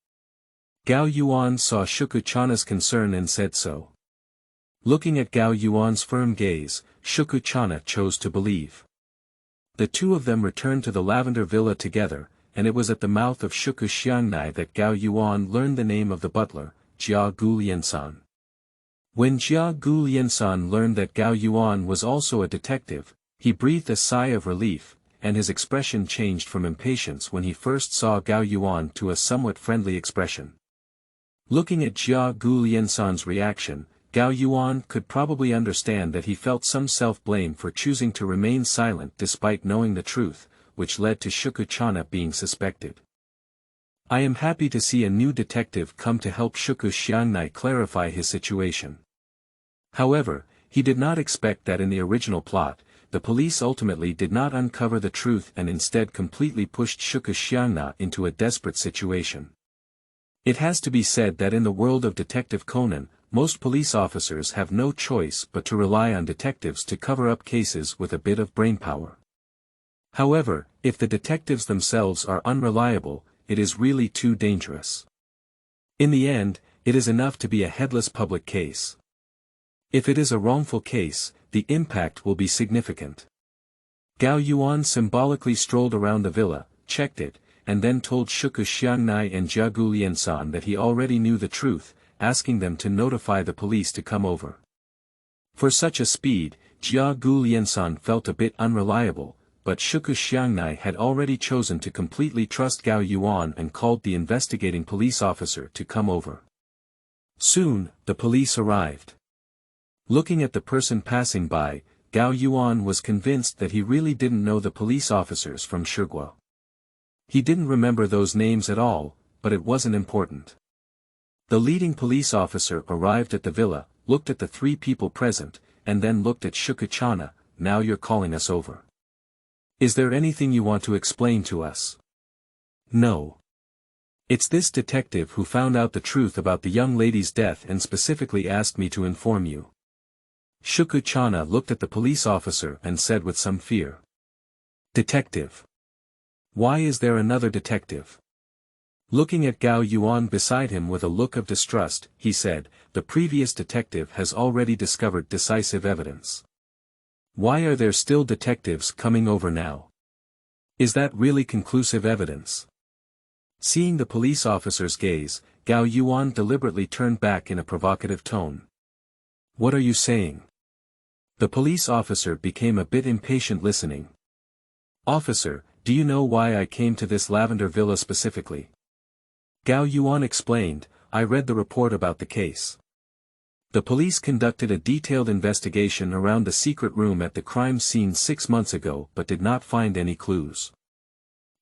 Gao Yuan saw Shuku Chana's concern and said so. Looking at Gao Yuan's firm gaze, Shuku Chana chose to believe. The two of them returned to the Lavender Villa together, and it was at the mouth of Shuku Xiangnai that Gao Yuan learned the name of the butler, Jia Guliansan. When Jia Guliansan learned that Gao Yuan was also a detective, he breathed a sigh of relief, and his expression changed from impatience when he first saw Gao Yuan to a somewhat friendly expression. Looking at Jia Guliansan's reaction, Gao Yuan could probably understand that he felt some self-blame for choosing to remain silent despite knowing the truth, which led to Shuku Chana being suspected. I am happy to see a new detective come to help Shuku Xiangnai clarify his situation. However, he did not expect that in the original plot, the police ultimately did not uncover the truth and instead completely pushed Shuku Xiangnai into a desperate situation. It has to be said that in the world of Detective Conan, most police officers have no choice but to rely on detectives to cover up cases with a bit of brainpower. However, if the detectives themselves are unreliable, it is really too dangerous. In the end, it is enough to be a headless public case. If it is a wrongful case, the impact will be significant. Gao Yuan symbolically strolled around the villa, checked it, and then told Shuku Xiangnai and Jia Guliansan that he already knew the truth, asking them to notify the police to come over. For such a speed, Jia Guliansan felt a bit unreliable, but Shuku Xiangnai had already chosen to completely trust Gao Yuan and called the investigating police officer to come over. Soon, the police arrived. Looking at the person passing by, Gao Yuan was convinced that he really didn't know the police officers from Shigua. He didn't remember those names at all, but it wasn't important. The leading police officer arrived at the villa, looked at the 3 people present, and then looked at Shukuchana. Now you're calling us over. Is there anything you want to explain to us? No. It's this detective who found out the truth about the young lady's death and specifically asked me to inform you. Shukuchana looked at the police officer and said with some fear. Detective. Why is there another detective? Looking at Gao Yuan beside him with a look of distrust, he said, the previous detective has already discovered decisive evidence. Why are there still detectives coming over now? Is that really conclusive evidence? Seeing the police officer's gaze, Gao Yuan deliberately turned back in a provocative tone. What are you saying? The police officer became a bit impatient listening. Officer, do you know why I came to this Lavender villa specifically? Gao Yuan explained, I read the report about the case. The police conducted a detailed investigation around the secret room at the crime scene 6 months ago but did not find any clues.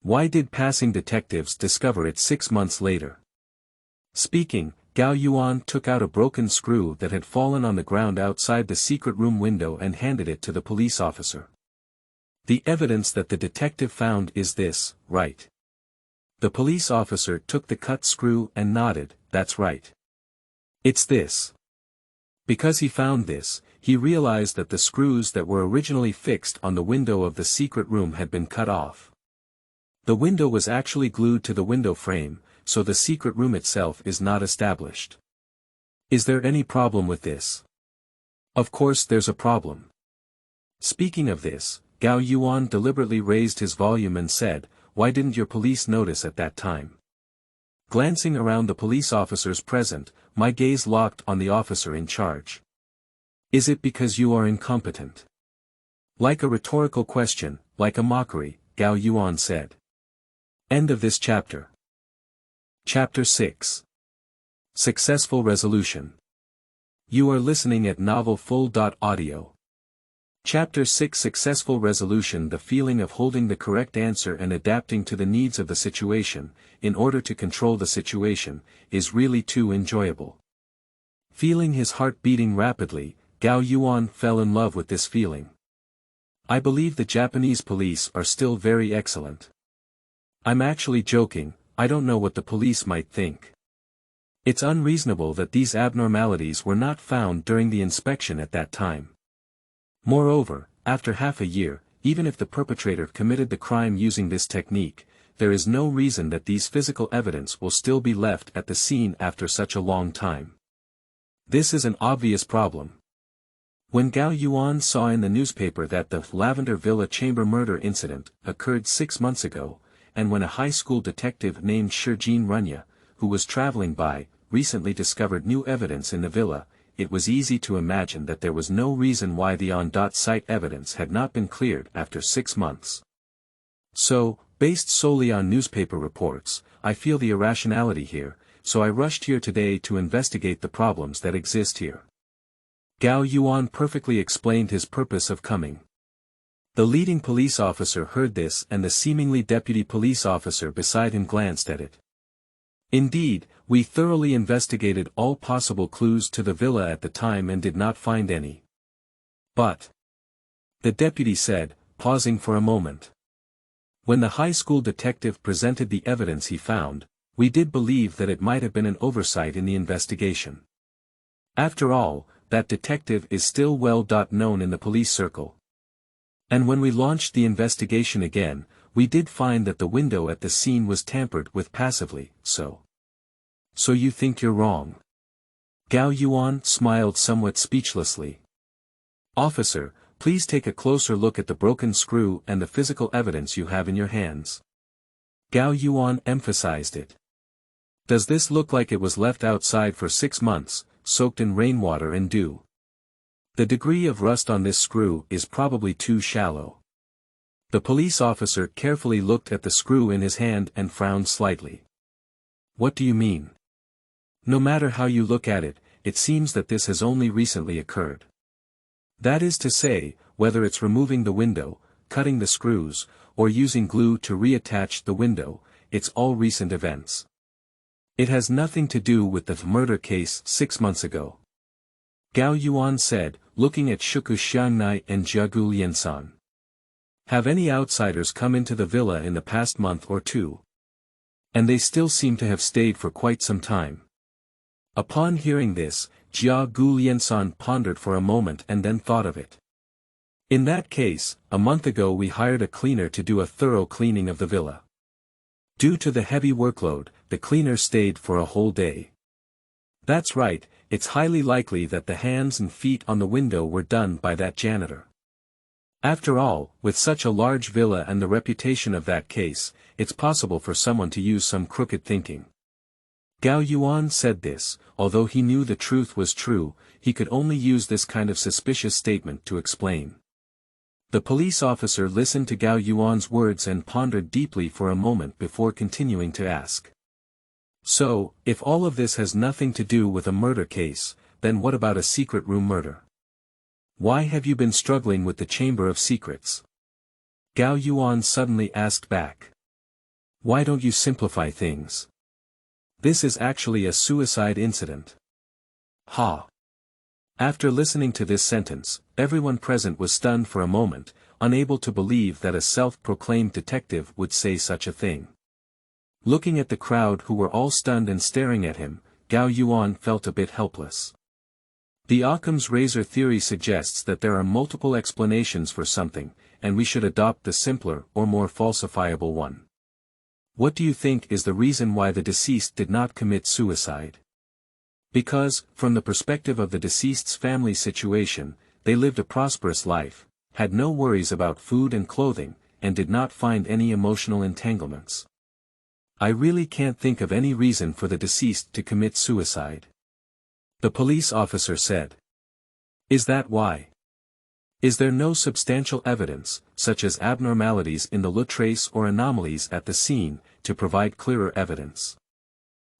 Why did passing detectives discover it 6 months later? Speaking, Gao Yuan took out a broken screw that had fallen on the ground outside the secret room window and handed it to the police officer. The evidence that the detective found is this, right? The police officer took the cut screw and nodded, that's right. It's this. Because he found this, he realized that the screws that were originally fixed on the window of the secret room had been cut off. The window was actually glued to the window frame, so the secret room itself is not established. Is there any problem with this? Of course there's a problem. Speaking of this, Gao Yuan deliberately raised his volume and said, why didn't your police notice at that time? Glancing around the police officers present, my gaze locked on the officer in charge. Is it because you are incompetent? Like a rhetorical question, like a mockery, Gao Yuan said. End of this chapter. Chapter 6. Successful Resolution. You are listening at novelfull.audio. Chapter 6 Successful Resolution. The feeling of holding the correct answer and adapting to the needs of the situation, in order to control the situation, is really too enjoyable. Feeling his heart beating rapidly, Gao Yuan fell in love with this feeling. I believe the Japanese police are still very excellent. I'm actually joking, I don't know what the police might think. It's unreasonable that these abnormalities were not found during the inspection at that time. Moreover, after half a year, even if the perpetrator committed the crime using this technique, there is no reason that these physical evidence will still be left at the scene after such a long time. This is an obvious problem. When Gao Yuan saw in the newspaper that the Lavender Villa chamber murder incident occurred 6 months ago, and when a high school detective named Shijin Runya, who was traveling by, recently discovered new evidence in the villa, it was easy to imagine that there was no reason why the on-site evidence had not been cleared after 6 months. So, based solely on newspaper reports, I feel the irrationality here, so I rushed here today to investigate the problems that exist here. Gao Yuan perfectly explained his purpose of coming. The leading police officer heard this and the seemingly deputy police officer beside him glanced at it. Indeed, we thoroughly investigated all possible clues to the villa at the time and did not find any. But, the deputy said, pausing for a moment. When the high school detective presented the evidence he found, we did believe that it might have been an oversight in the investigation. After all, that detective is still well known in the police circle. And when we launched the investigation again, we did find that the window at the scene was tampered with passively, so you think you're wrong? Gao Yuan smiled somewhat speechlessly. Officer, please take a closer look at the broken screw and the physical evidence you have in your hands. Gao Yuan emphasized it. Does this look like it was left outside for 6 months, soaked in rainwater and dew? The degree of rust on this screw is probably too shallow. The police officer carefully looked at the screw in his hand and frowned slightly. What do you mean? No matter how you look at it, it seems that this has only recently occurred. That is to say, whether it's removing the window, cutting the screws, or using glue to reattach the window, it's all recent events. It has nothing to do with the murder case 6 months ago. Gao Yuan said, looking at Shuku Xiangnai and Jiagu Liansan. Have any outsiders come into the villa in the past month or two? And they still seem to have stayed for quite some time. Upon hearing this, Jiagu Liansan pondered for a moment and then thought of it. In that case, a month ago we hired a cleaner to do a thorough cleaning of the villa. Due to the heavy workload, the cleaner stayed for a whole day. That's right, it's highly likely that the hands and feet on the window were done by that janitor. After all, with such a large villa and the reputation of that case, it's possible for someone to use some crooked thinking. Gao Yuan said this, although he knew the truth was true, he could only use this kind of suspicious statement to explain. The police officer listened to Gao Yuan's words and pondered deeply for a moment before continuing to ask. So, if all of this has nothing to do with a murder case, then what about a secret room murder? Why have you been struggling with the Chamber of Secrets? Gao Yuan suddenly asked back. Why don't you simplify things? This is actually a suicide incident. Ha! After listening to this sentence, everyone present was stunned for a moment, unable to believe that a self-proclaimed detective would say such a thing. Looking at the crowd who were all stunned and staring at him, Gao Yuan felt a bit helpless. The Occam's razor theory suggests that there are multiple explanations for something, and we should adopt the simpler or more falsifiable one. What do you think is the reason why the deceased did not commit suicide? Because, from the perspective of the deceased's family situation, they lived a prosperous life, had no worries about food and clothing, and did not find any emotional entanglements. I really can't think of any reason for the deceased to commit suicide. The police officer said. Is that why? Is there no substantial evidence, such as abnormalities in the look trace or anomalies at the scene, to provide clearer evidence?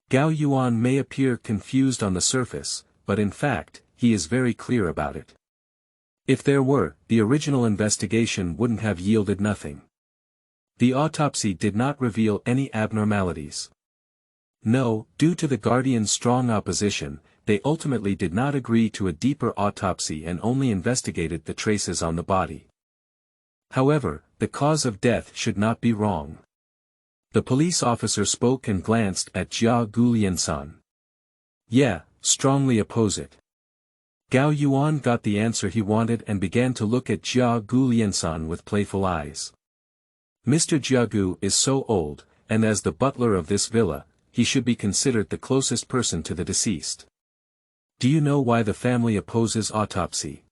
Gao Yuan may appear confused on the surface, but in fact, he is very clear about it. If there were, the original investigation wouldn't have yielded nothing. The autopsy did not reveal any abnormalities. No, due to the guardian's strong opposition, they ultimately did not agree to a deeper autopsy and only investigated the traces on the body. However, the cause of death should not be wrong. The police officer spoke and glanced at Jiagu Liansan. Yeah, strongly oppose it. Gao Yuan got the answer he wanted and began to look at Jiagu Liansan with playful eyes. Mr. Jiagu is so old, and as the butler of this villa, he should be considered the closest person to the deceased. Do you know why the family opposes autopsy?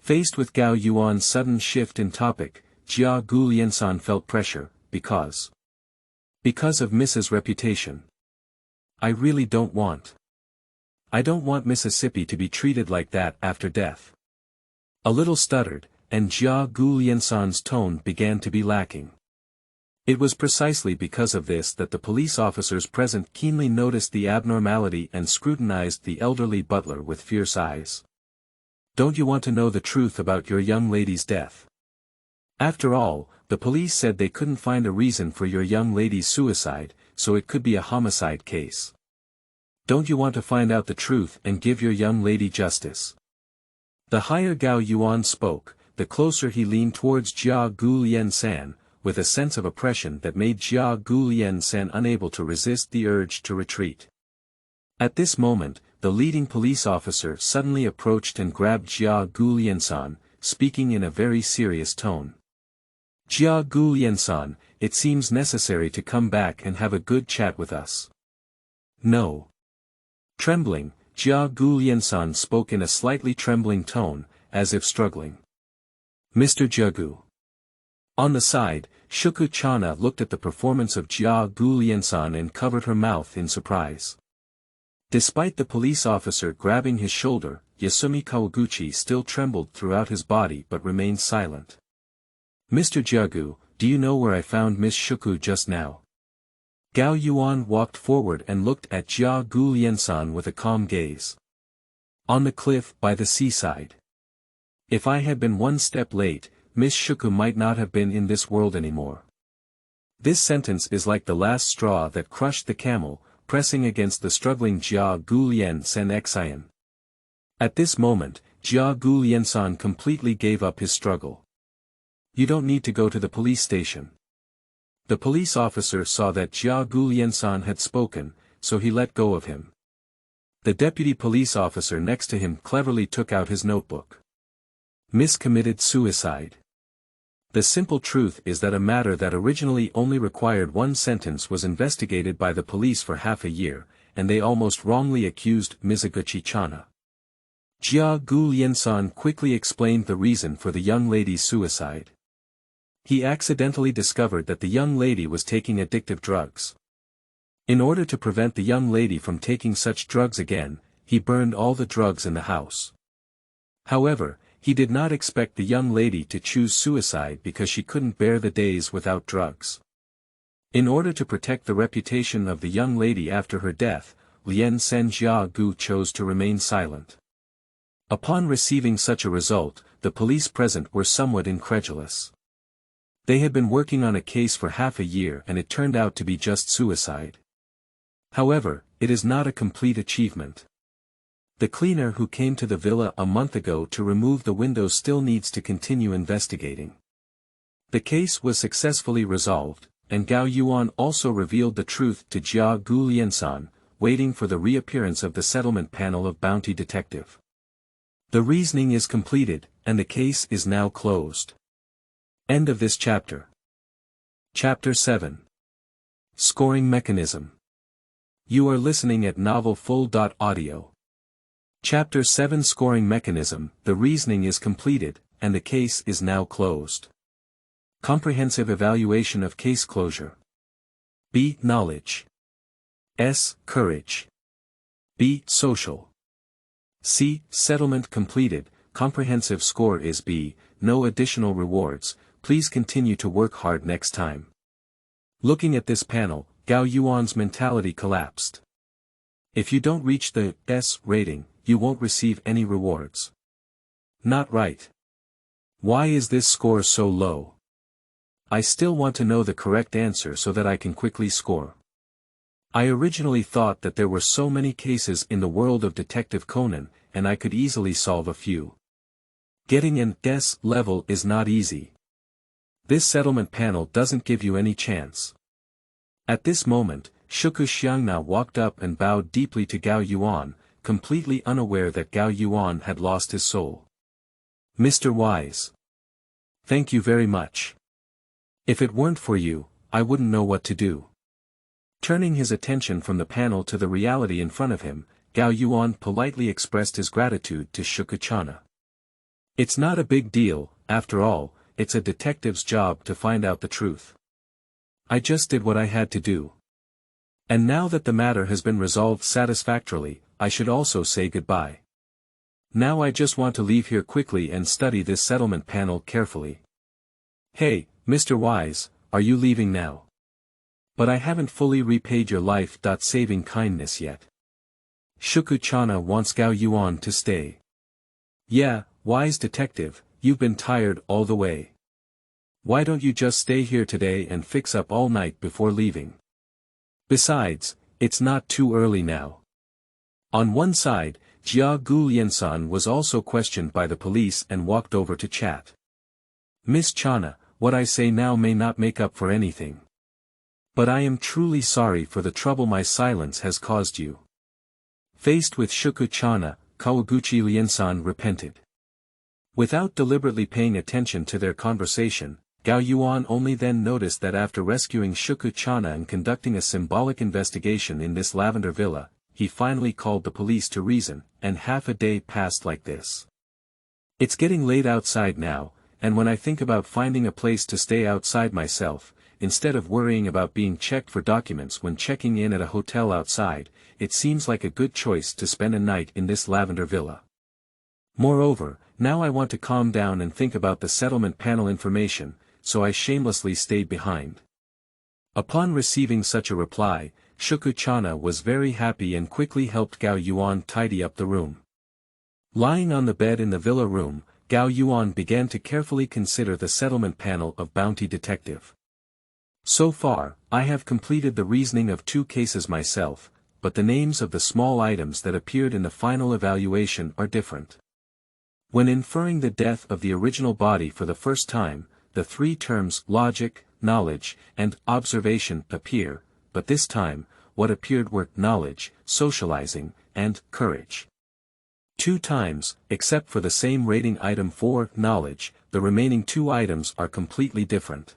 Faced with Gao Yuan's sudden shift in topic, Jiagu Liansan felt pressure, because of Mrs.'s reputation. I really don't want. I don't want Mississippi to be treated like that after death. A little stuttered, and Jiagu Liansan's tone began to be lacking. It was precisely because of this that the police officers present keenly noticed the abnormality and scrutinized the elderly butler with fierce eyes. Don't you want to know the truth about your young lady's death? After all, the police said they couldn't find a reason for your young lady's suicide, so it could be a homicide case. Don't you want to find out the truth and give your young lady justice? The higher Gao Yuan spoke, the closer he leaned towards Jiagu Liansan, with a sense of oppression that made Jiagu Liansan unable to resist the urge to retreat. At this moment, the leading police officer suddenly approached and grabbed Jiagu Liansan, speaking in a very serious tone. Jiagu Liansan, it seems necessary to come back and have a good chat with us. No. Trembling, Jiagu Liansan spoke in a slightly trembling tone, as if struggling. Mr. Jiagu. On the side, Shuku Chana looked at the performance of Jiagu Liansan and covered her mouth in surprise. Despite the police officer grabbing his shoulder, Yasumi Kawaguchi still trembled throughout his body but remained silent. Mr. Jiagu, do you know where I found Miss Shuku just now? Gao Yuan walked forward and looked at Jiagu Liansan with a calm gaze. On the cliff by the seaside. If I had been one step late, Miss Shuku might not have been in this world anymore. This sentence is like the last straw that crushed the camel, pressing against the struggling Jia Gulian Sen Xian. At this moment, Jia Gulian-san completely gave up his struggle. You don't need to go to the police station. The police officer saw that Jia Gulian-san had spoken, so he let go of him. The deputy police officer next to him cleverly took out his notebook. Miss committed suicide. The simple truth is that a matter that originally only required one sentence was investigated by the police for half a year, and they almost wrongly accused Mizuguchi-chana. Jia Gulian-san quickly explained the reason for the young lady's suicide. He accidentally discovered that the young lady was taking addictive drugs. In order to prevent the young lady from taking such drugs again, he burned all the drugs in the house. However, he did not expect the young lady to choose suicide because she couldn't bear the days without drugs. In order to protect the reputation of the young lady after her death, Lien Sen Jia Gu chose to remain silent. Upon receiving such a result, the police present were somewhat incredulous. They had been working on a case for half a year and it turned out to be just suicide. However, it is not a complete achievement. The cleaner who came to the villa a month ago to remove the windows still needs to continue investigating. The case was successfully resolved, and Gao Yuan also revealed the truth to Jia Gulian-san, waiting for the reappearance of the settlement panel of Bounty Detective. The reasoning is completed, and the case is now closed. End of this chapter. Chapter 7. Scoring Mechanism. You are listening at novelfull.audio. Chapter 7 Scoring Mechanism. The reasoning is completed, and the case is now closed. Comprehensive evaluation of case closure. B. Knowledge. S. Courage. B. Social. C. Settlement completed. Comprehensive score is B. No additional rewards. Please continue to work hard next time. Looking at this panel, Gao Yuan's mentality collapsed. If you don't reach the S rating, you won't receive any rewards. Not right. Why is this score so low? I still want to know the correct answer so that I can quickly score. I originally thought that there were so many cases in the world of Detective Conan, and I could easily solve a few. Getting an S level is not easy. This settlement panel doesn't give you any chance. At this moment, Shuku Xiangna walked up and bowed deeply to Gao Yuan, completely unaware that Gao Yuan had lost his soul. Mr. Wise. Thank you very much. If it weren't for you, I wouldn't know what to do. Turning his attention from the panel to the reality in front of him, Gao Yuan politely expressed his gratitude to Shuku-chana. It's not a big deal, after all, it's a detective's job to find out the truth. I just did what I had to do. And now that the matter has been resolved satisfactorily, I should also say goodbye. Now I just want to leave here quickly and study this settlement panel carefully. Hey, Mr. Wise, are you leaving now? But I haven't fully repaid your life-saving kindness yet. Shuku-chana wants Gao Yuan to stay. Yeah, Wise detective, you've been tired all the way. Why don't you just stay here today and fix up all night before leaving? Besides, it's not too early now. On one side, Jia Gulian-san was also questioned by the police and walked over to chat. Miss Chana, what I say now may not make up for anything. But I am truly sorry for the trouble my silence has caused you. Faced with Shuku-chana, Kawaguchi Lien-san repented. Without deliberately paying attention to their conversation, Gao Yuan only then noticed that after rescuing Shuku-chana and conducting a symbolic investigation in this Lavender villa, he finally called the police to reason, and half a day passed like this. It's getting late outside now, and when I think about finding a place to stay outside myself, instead of worrying about being checked for documents when checking in at a hotel outside, it seems like a good choice to spend a night in this Lavender villa. Moreover, now I want to calm down and think about the settlement panel information, so I shamelessly stayed behind. Upon receiving such a reply, Shuku-chana was very happy and quickly helped Gao Yuan tidy up the room. Lying on the bed in the villa room, Gao Yuan began to carefully consider the settlement panel of Bounty Detective. So far, I have completed the reasoning of 2 cases myself, but the names of the small items that appeared in the final evaluation are different. When inferring the death of the original body for the first time, the 3 terms logic, knowledge, and observation appear, but this time, what appeared were knowledge, socializing, and courage. 2 times, except for the same rating item for knowledge, the remaining 2 items are completely different.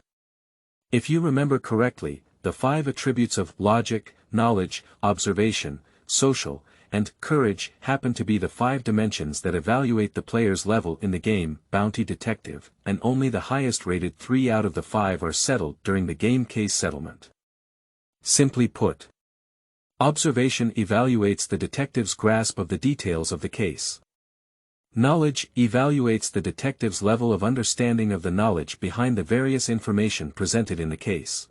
If you remember correctly, the 5 attributes of logic, knowledge, observation, social, and courage happen to be the 5 dimensions that evaluate the player's level in the game Bounty Detective, and only the highest rated 3 out of the 5 are settled during the game case settlement. Simply put, observation evaluates the detective's grasp of the details of the case. Knowledge evaluates the detective's level of understanding of the knowledge behind the various information presented in the case.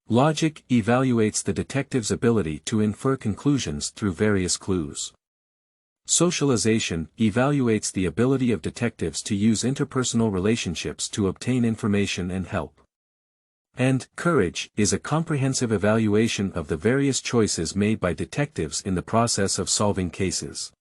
Logic evaluates the detective's ability to infer conclusions through various clues. Socialization evaluates the ability of detectives to use interpersonal relationships to obtain information and help. And courage is a comprehensive evaluation of the various choices made by detectives in the process of solving cases.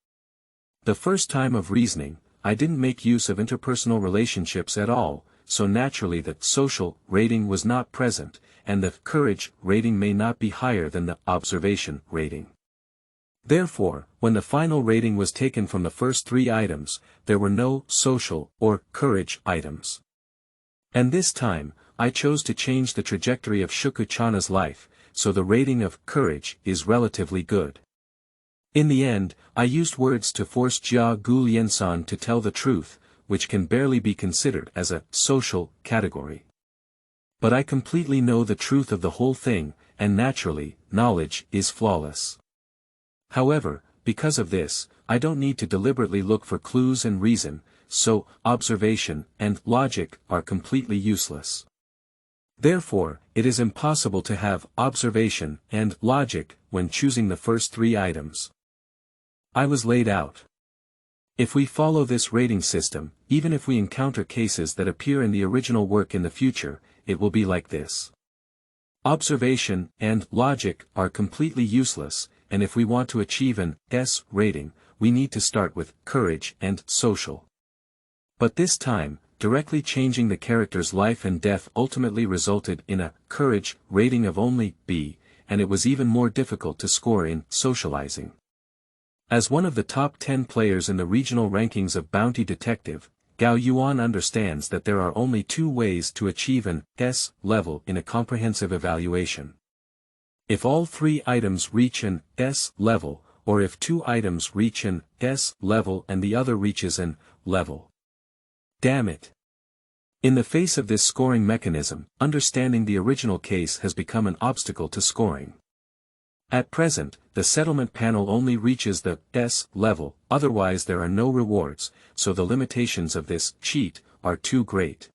The first time of reasoning, I didn't make use of interpersonal relationships at all, so naturally the social rating was not present, and the courage rating may not be higher than the observation rating. Therefore, when the final rating was taken from the first 3 items, there were no social or courage items. And this time, I chose to change the trajectory of Shuko-chana's life, so the rating of courage is relatively good. In the end, I used words to force Jia Gulian-san to tell the truth, which can barely be considered as a social category. But I completely know the truth of the whole thing, and naturally, knowledge is flawless. However, because of this, I don't need to deliberately look for clues and reason, so observation and logic are completely useless. Therefore, it is impossible to have observation and logic when choosing the first 3 items. I was laid out. If we follow this rating system, even if we encounter cases that appear in the original work in the future, it will be like this. Observation and logic are completely useless, and if we want to achieve an S rating, we need to start with courage and social. But this time, directly changing the character's life and death ultimately resulted in a courage rating of only B, and it was even more difficult to score in socializing. As one of the top 10 players in the regional rankings of Bounty Detective, Gao Yuan understands that there are only 2 ways to achieve an S level in a comprehensive evaluation. If all 3 items reach an S level, or if 2 items reach an S level and the other reaches an level. Damn it! In the face of this scoring mechanism, understanding the original case has become an obstacle to scoring. At present, the settlement panel only reaches the S level, otherwise there are no rewards, so the limitations of this cheat are too great.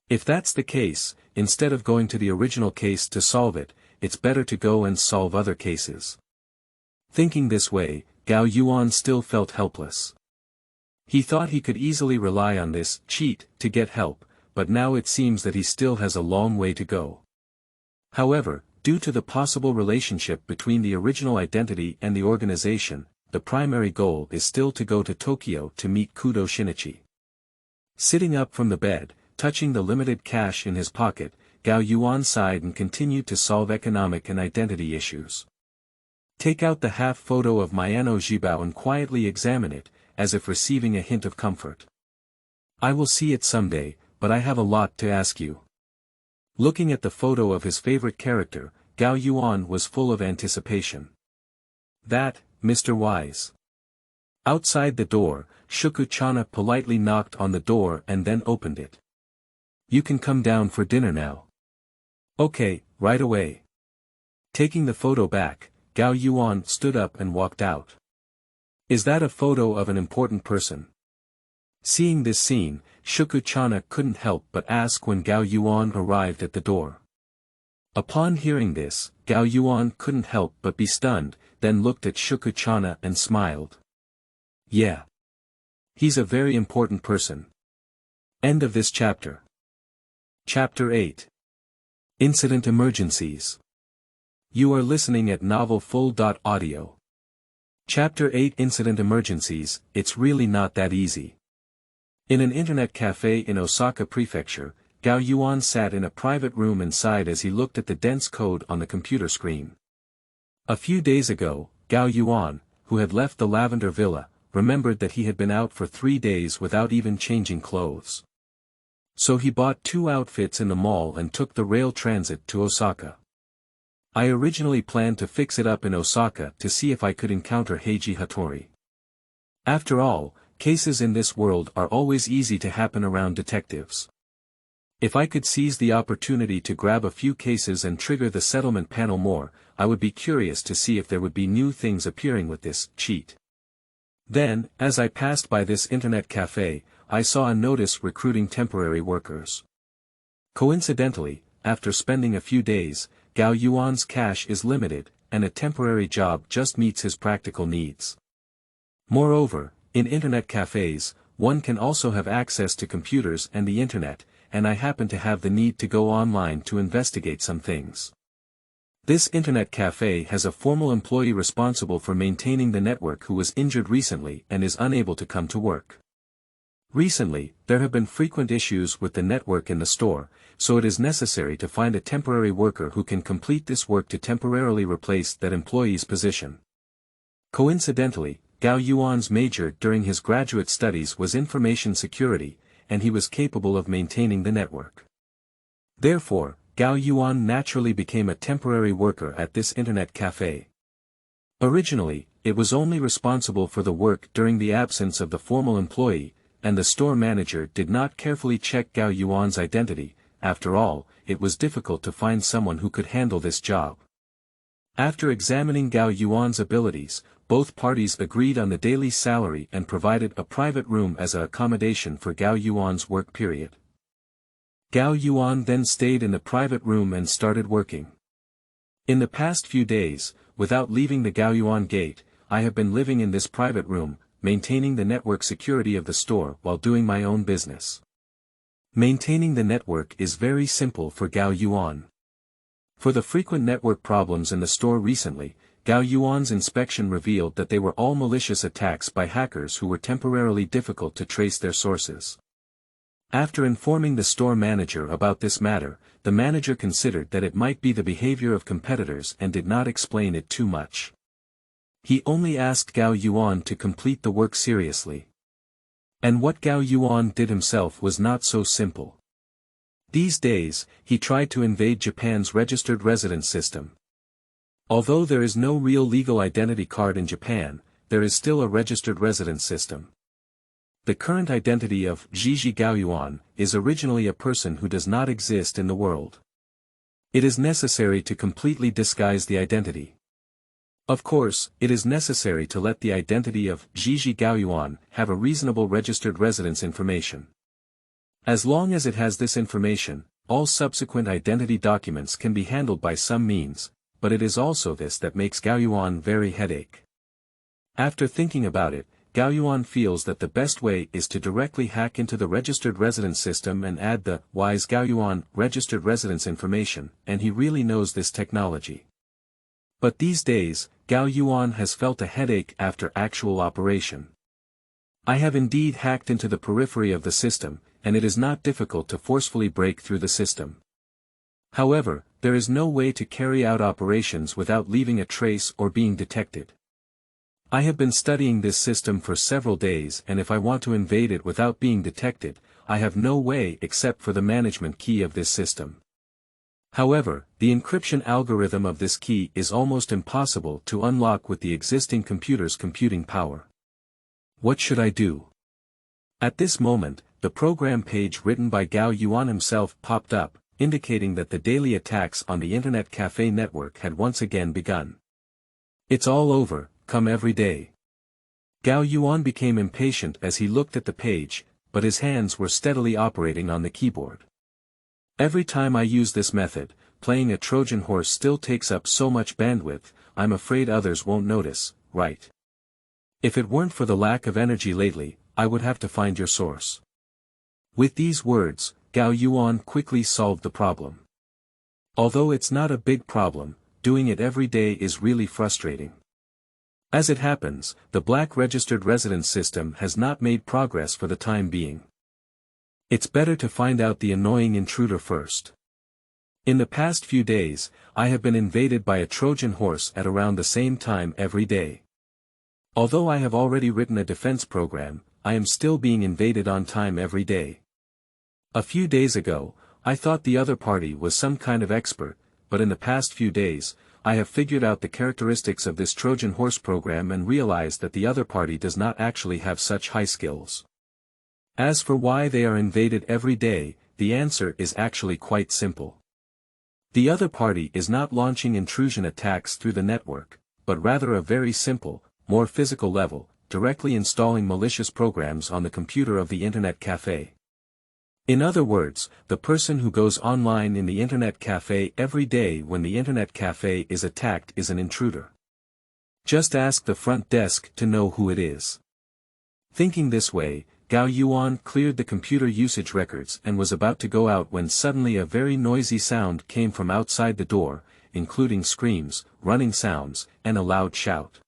If that's the case, instead of going to the original case to solve it, it's better to go and solve other cases. Thinking this way, Gao Yuan still felt helpless. He thought he could easily rely on this cheat to get help, but now it seems that he still has a long way to go. However, due to the possible relationship between the original identity and the organization, the primary goal is still to go to Tokyo to meet Kudo Shinichi. Sitting up from the bed, touching the limited cash in his pocket, Gao Yuan sighed and continued to solve economic and identity issues. Take out the half photo of Miyano Jibao and quietly examine it, as if receiving a hint of comfort. I will see it someday, but I have a lot to ask you. Looking at the photo of his favorite character, Gao Yuan was full of anticipation. That, Mr. Wise. Outside the door, Shuko-chana politely knocked on the door and then opened it. You can come down for dinner now. Okay, right away. Taking the photo back, Gao Yuan stood up and walked out. Is that a photo of an important person? Seeing this scene, Shuko-chana couldn't help but ask when Gao Yuan arrived at the door. Upon hearing this, Gao Yuan couldn't help but be stunned, then looked at Shuko-chana and smiled. Yeah. He's a very important person. End of this chapter. Chapter 8. Incident Emergencies. You are listening at novelfull.audio. Chapter 8 Incident Emergencies. It's really not that easy. In an internet cafe in Osaka Prefecture, Gao Yuan sat in a private room and sighed as he looked at the dense code on the computer screen. A few days ago, Gao Yuan, who had left the Lavender villa, remembered that he had been out for 3 days without even changing clothes. So he bought 2 outfits in the mall and took the rail transit to Osaka. I originally planned to fix it up in Osaka to see if I could encounter Heiji Hattori. After all, cases in this world are always easy to happen around detectives. If I could seize the opportunity to grab a few cases and trigger the settlement panel more, I would be curious to see if there would be new things appearing with this cheat. Then, as I passed by this internet cafe, I saw a notice recruiting temporary workers. Coincidentally, after spending a few days, Gao Yuan's cash is limited, and a temporary job just meets his practical needs. Moreover, in internet cafes, one can also have access to computers and the internet, and I happen to have the need to go online to investigate some things. This internet cafe has a formal employee responsible for maintaining the network who was injured recently and is unable to come to work. Recently, there have been frequent issues with the network in the store, so it is necessary to find a temporary worker who can complete this work to temporarily replace that employee's position. Coincidentally, Gao Yuan's major during his graduate studies was information security, and he was capable of maintaining the network. Therefore, Gao Yuan naturally became a temporary worker at this internet cafe. Originally, it was only responsible for the work during the absence of the formal employee, and the store manager did not carefully check Gao Yuan's identity. After all, it was difficult to find someone who could handle this job. After examining Gao Yuan's abilities, both parties agreed on the daily salary and provided a private room as an accommodation for Gao Yuan's work period. Gao Yuan then stayed in the private room and started working. In the past few days, without leaving the Gao Yuan gate, I have been living in this private room, maintaining the network security of the store while doing my own business. Maintaining the network is very simple for Gao Yuan. For the frequent network problems in the store recently, Gao Yuan's inspection revealed that they were all malicious attacks by hackers who were temporarily difficult to trace their sources. After informing the store manager about this matter, the manager considered that it might be the behavior of competitors and did not explain it too much. He only asked Gao Yuan to complete the work seriously. And what Gao Yuan did himself was not so simple. These days, he tried to invade Japan's registered residence system. Although there is no real legal identity card in Japan, there is still a registered residence system. The current identity of Gigi Gao Yuan is originally a person who does not exist in the world. It is necessary to completely disguise the identity. Of course, it is necessary to let the identity of Gigi Gao Yuan have a reasonable registered residence information. As long as it has this information, all subsequent identity documents can be handled by some means, but it is also this that makes Gao Yuan very headache. After thinking about it, Gao Yuan feels that the best way is to directly hack into the registered residence system and add the wise Gao Yuan registered residence information, and he really knows this technology. But these days, Gao Yuan has felt a headache after actual operation. I have indeed hacked into the periphery of the system, and it is not difficult to forcefully break through the system. However, there is no way to carry out operations without leaving a trace or being detected. I have been studying this system for several days, and if I want to invade it without being detected, I have no way except for the management key of this system. However, the encryption algorithm of this key is almost impossible to unlock with the existing computer's computing power. What should I do? At this moment, the program page written by Gao Yuan himself popped up, indicating that the daily attacks on the internet cafe network had once again begun. It's all over, come every day. Gao Yuan became impatient as he looked at the page, but his hands were steadily operating on the keyboard. Every time I use this method, playing a Trojan horse still takes up so much bandwidth, I'm afraid others won't notice, right? If it weren't for the lack of energy lately, I would have to find your source. With these words, Gao Yuan quickly solved the problem. Although it's not a big problem, doing it every day is really frustrating. As it happens, the black registered residence system has not made progress for the time being. It's better to find out the annoying intruder first. In the past few days, I have been invaded by a Trojan horse at around the same time every day. Although I have already written a defense program, I am still being invaded on time every day. A few days ago, I thought the other party was some kind of expert, but in the past few days, I have figured out the characteristics of this Trojan horse program and realized that the other party does not actually have such high skills. As for why they are invaded every day, the answer is actually quite simple. The other party is not launching intrusion attacks through the network, but rather a very simple, more physical level, directly installing malicious programs on the computer of the internet cafe. In other words, the person who goes online in the internet cafe every day when the internet cafe is attacked is an intruder. Just ask the front desk to know who it is. Thinking this way, Gao Yuan cleared the computer usage records and was about to go out when suddenly a very noisy sound came from outside the door, including screams, running sounds, and a loud shout.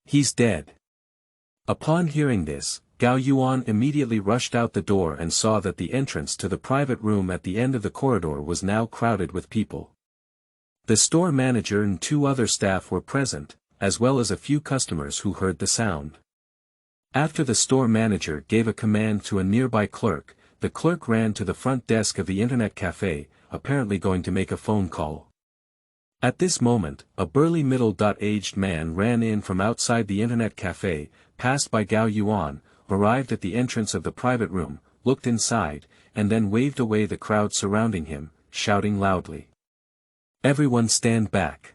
He's dead. Upon hearing this, Gao Yuan immediately rushed out the door and saw that the entrance to the private room at the end of the corridor was now crowded with people. The store manager and 2 other staff were present, as well as a few customers who heard the sound. After the store manager gave a command to a nearby clerk, the clerk ran to the front desk of the internet cafe, apparently going to make a phone call. At this moment, a burly middle-aged man ran in from outside the internet cafe, passed by Gao Yuan, arrived at the entrance of the private room, looked inside, and then waved away the crowd surrounding him, shouting loudly. Everyone stand back.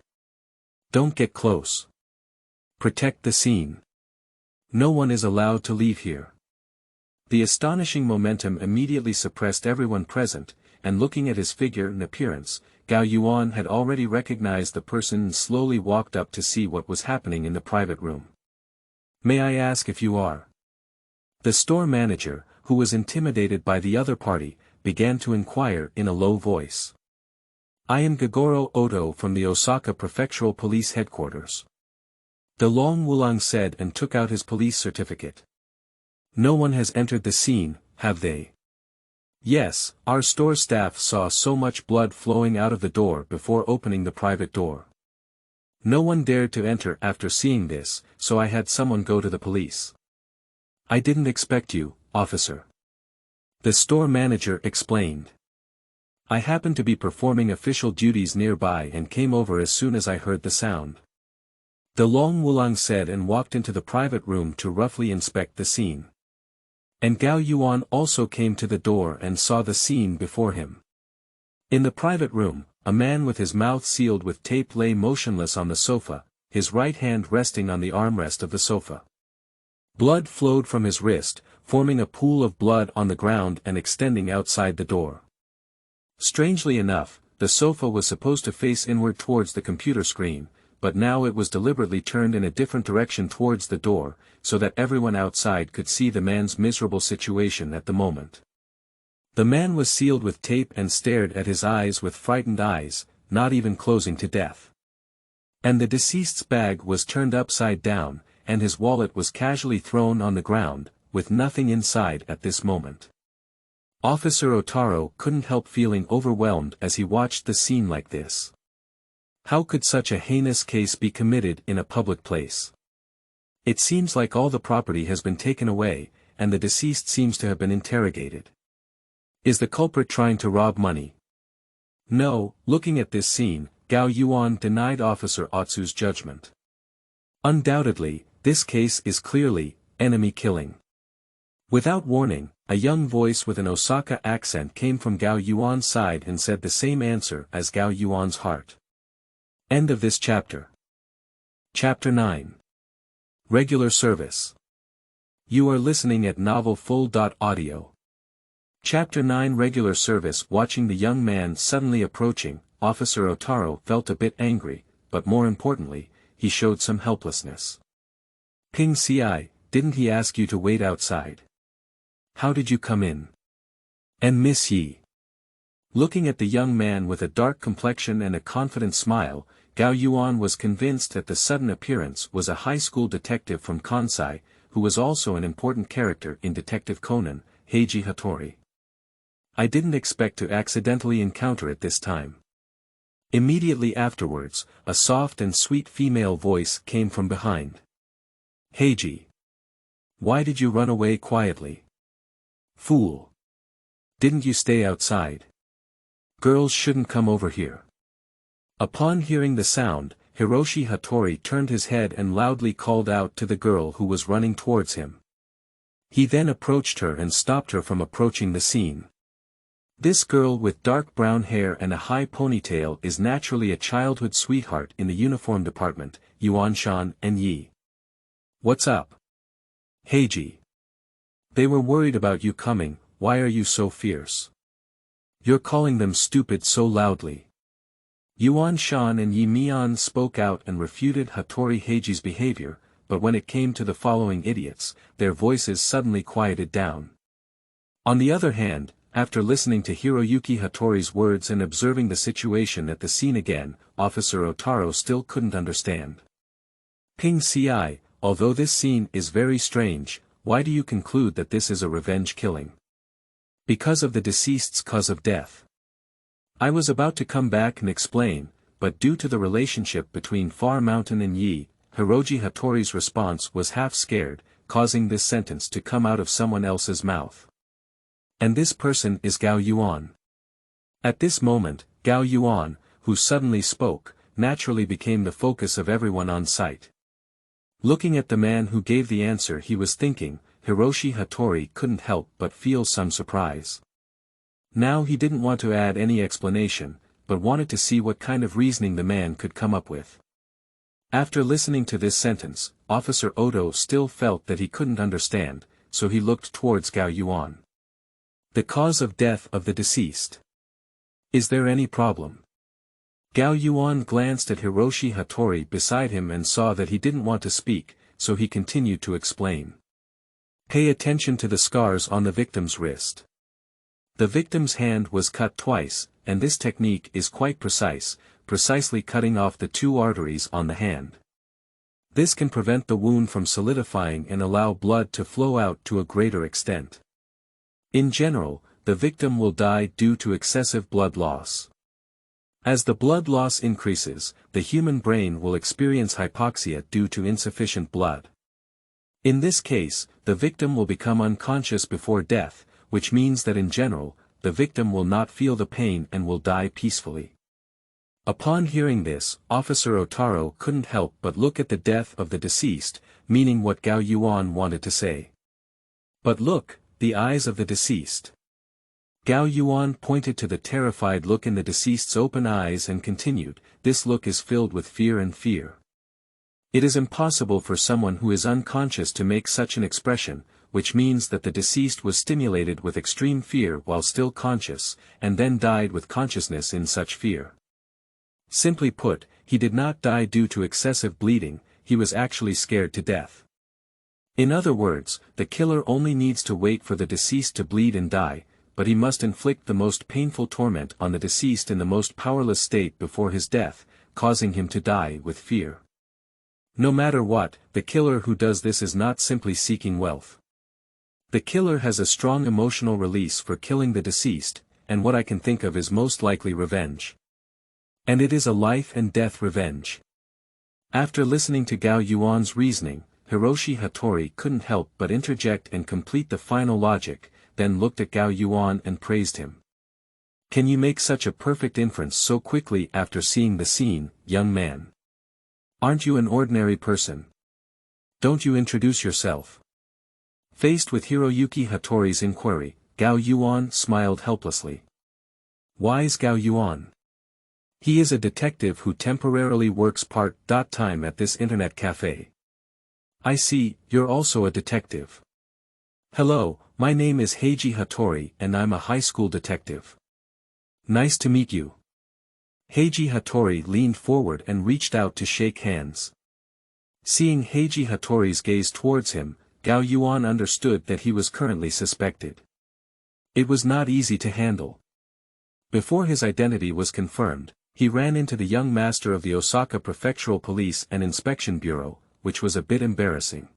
Don't get close. Protect the scene. No one is allowed to leave here. The astonishing momentum immediately suppressed everyone present, and looking at his figure and appearance, Gao Yuan had already recognized the person and slowly walked up to see what was happening in the private room. May I ask if you are? The store manager, who was intimidated by the other party, began to inquire in a low voice. I am Gogoro Oto from the Osaka Prefectural Police Headquarters. The Long Wulang said and took out his police certificate. No one has entered the scene, have they? Yes, our store staff saw so much blood flowing out of the door before opening the private door. No one dared to enter after seeing this, so I had someone go to the police. I didn't expect you, officer. The store manager explained. I happened to be performing official duties nearby and came over as soon as I heard the sound. The Long Wulang said and walked into the private room to roughly inspect the scene. And Gao Yuan also came to the door and saw the scene before him. In the private room, a man with his mouth sealed with tape lay motionless on the sofa, his right hand resting on the armrest of the sofa. Blood flowed from his wrist, forming a pool of blood on the ground and extending outside the door. Strangely enough, the sofa was supposed to face inward towards the computer screen, but now it was deliberately turned in a different direction towards the door, so that everyone outside could see the man's miserable situation at the moment. The man was sealed with tape and stared at his eyes with frightened eyes, not even closing to death. And the deceased's bag was turned upside down, and his wallet was casually thrown on the ground, with nothing inside at this moment. Officer Otaro couldn't help feeling overwhelmed as he watched the scene like this. How could such a heinous case be committed in a public place? It seems like all the property has been taken away, and the deceased seems to have been interrogated. Is the culprit trying to rob money? No, looking at this scene, Gao Yuan denied Officer Otsu's judgment. Undoubtedly, this case is clearly enemy killing. Without warning, a young voice with an Osaka accent came from Gao Yuan's side and said the same answer as Gao Yuan's heart. End of this chapter. Chapter 9. Regular Service. You are listening at novelfull.audio. Chapter 9 Regular Service. Watching the young man suddenly approaching, Officer Otaro felt a bit angry, but more importantly, he showed some helplessness. Ping Ci, didn't he ask you to wait outside? How did you come in? And Miss Yi?" Looking at the young man with a dark complexion and a confident smile, Gao Yuan was convinced that the sudden appearance was a high school detective from Kansai, who was also an important character in Detective Conan, Heiji Hattori. "I didn't expect to accidentally encounter it this time." Immediately afterwards, a soft and sweet female voice came from behind. "Heiji. Why did you run away quietly? Fool. Didn't you stay outside? Girls shouldn't come over here." Upon hearing the sound, Hiroshi Hattori turned his head and loudly called out to the girl who was running towards him. He then approached her and stopped her from approaching the scene. This girl with dark brown hair and a high ponytail is naturally a childhood sweetheart in the uniform department, Yuan-shan and Yi. "What's up? Heiji. They were worried about you coming, why are you so fierce? You're calling them stupid so loudly." Yuan-shan and Yi Mian spoke out and refuted Hattori Heiji's behavior, but when it came to the following idiots, their voices suddenly quieted down. On the other hand, after listening to Hiroyuki Hattori's words and observing the situation at the scene again, Officer Otaro still couldn't understand. "Ping Ci, although this scene is very strange, why do you conclude that this is a revenge killing?" "Because of the deceased's cause of death." I was about to come back and explain, but due to the relationship between Far Mountain and Yi, Hiroji Hattori's response was half scared, causing this sentence to come out of someone else's mouth. "And this person is Gao Yuan." At this moment, Gao Yuan, who suddenly spoke, naturally became the focus of everyone on site. Looking at the man who gave the answer, he was thinking, Hiroshi Hattori couldn't help but feel some surprise. Now he didn't want to add any explanation, but wanted to see what kind of reasoning the man could come up with. After listening to this sentence, Officer Odo still felt that he couldn't understand, so he looked towards Gao Yuan. "The cause of death of the deceased. Is there any problem?" Gao Yuan glanced at Hiroshi Hattori beside him and saw that he didn't want to speak, so he continued to explain. "Pay attention to the scars on the victim's wrist. The victim's hand was cut twice, and this technique is quite precise, precisely cutting off the two arteries on the hand. This can prevent the wound from solidifying and allow blood to flow out to a greater extent. In general, the victim will die due to excessive blood loss. As the blood loss increases, the human brain will experience hypoxia due to insufficient blood. In this case, the victim will become unconscious before death, which means that in general, the victim will not feel the pain and will die peacefully." Upon hearing this, Officer Otaro couldn't help but look at the death of the deceased, meaning what Gao Yuan wanted to say. "But look, the eyes of the deceased." Gao Yuan pointed to the terrified look in the deceased's open eyes and continued, "This look is filled with fear and fear. It is impossible for someone who is unconscious to make such an expression, which means that the deceased was stimulated with extreme fear while still conscious, and then died with consciousness in such fear. Simply put, he did not die due to excessive bleeding, he was actually scared to death. In other words, the killer only needs to wait for the deceased to bleed and die, but he must inflict the most painful torment on the deceased in the most powerless state before his death, causing him to die with fear. No matter what, the killer who does this is not simply seeking wealth. The killer has a strong emotional release for killing the deceased, and what I can think of is most likely revenge. And it is a life and death revenge." After listening to Gao Yuan's reasoning, Hiroshi Hattori couldn't help but interject and complete the final logic, then looked at Gao Yuan and praised him. "Can you make such a perfect inference so quickly after seeing the scene, young man? Aren't you an ordinary person? Don't you introduce yourself?" Faced with Hiroyuki Hattori's inquiry, Gao Yuan smiled helplessly. "Wise Gao Yuan. He is a detective who temporarily works part-time at this internet cafe. I see, you're also a detective. Hello, my name is Heiji Hattori and I'm a high school detective. Nice to meet you." Heiji Hattori leaned forward and reached out to shake hands. Seeing Heiji Hattori's gaze towards him, Gao Yuan understood that he was currently suspected. It was not easy to handle. Before his identity was confirmed, he ran into the young master of the Osaka Prefectural Police and Inspection Bureau, which was a bit embarrassing.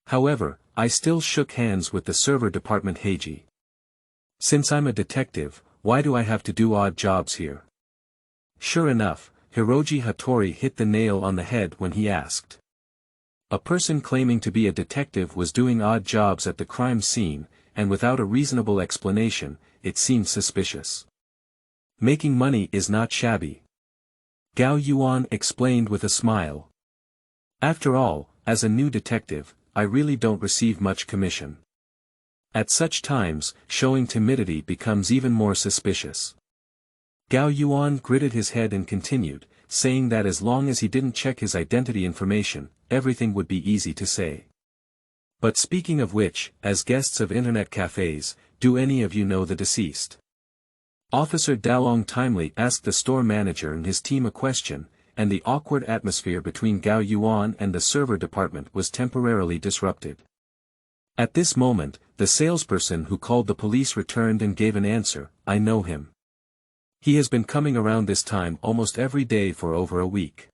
However, I still shook hands with the server department Heiji. Since I'm a detective, why do I have to do odd jobs here? Sure enough, Hiroji Hattori hit the nail on the head when he asked. A person claiming to be a detective was doing odd jobs at the crime scene, and without a reasonable explanation, it seemed suspicious. Making money is not shabby. Gao Yuan explained with a smile. After all, as a new detective, I really don't receive much commission. At such times, showing timidity becomes even more suspicious. Gao Yuan gritted his head and continued, saying that as long as he didn't check his identity information, everything would be easy to say. But speaking of which, as guests of internet cafes, do any of you know the deceased? Officer Dalong timely asked the store manager and his team a question, and the awkward atmosphere between Gao Yuan and the server department was temporarily disrupted. At this moment, the salesperson who called the police returned and gave an answer, I know him. He has been coming around this time almost every day for over a week.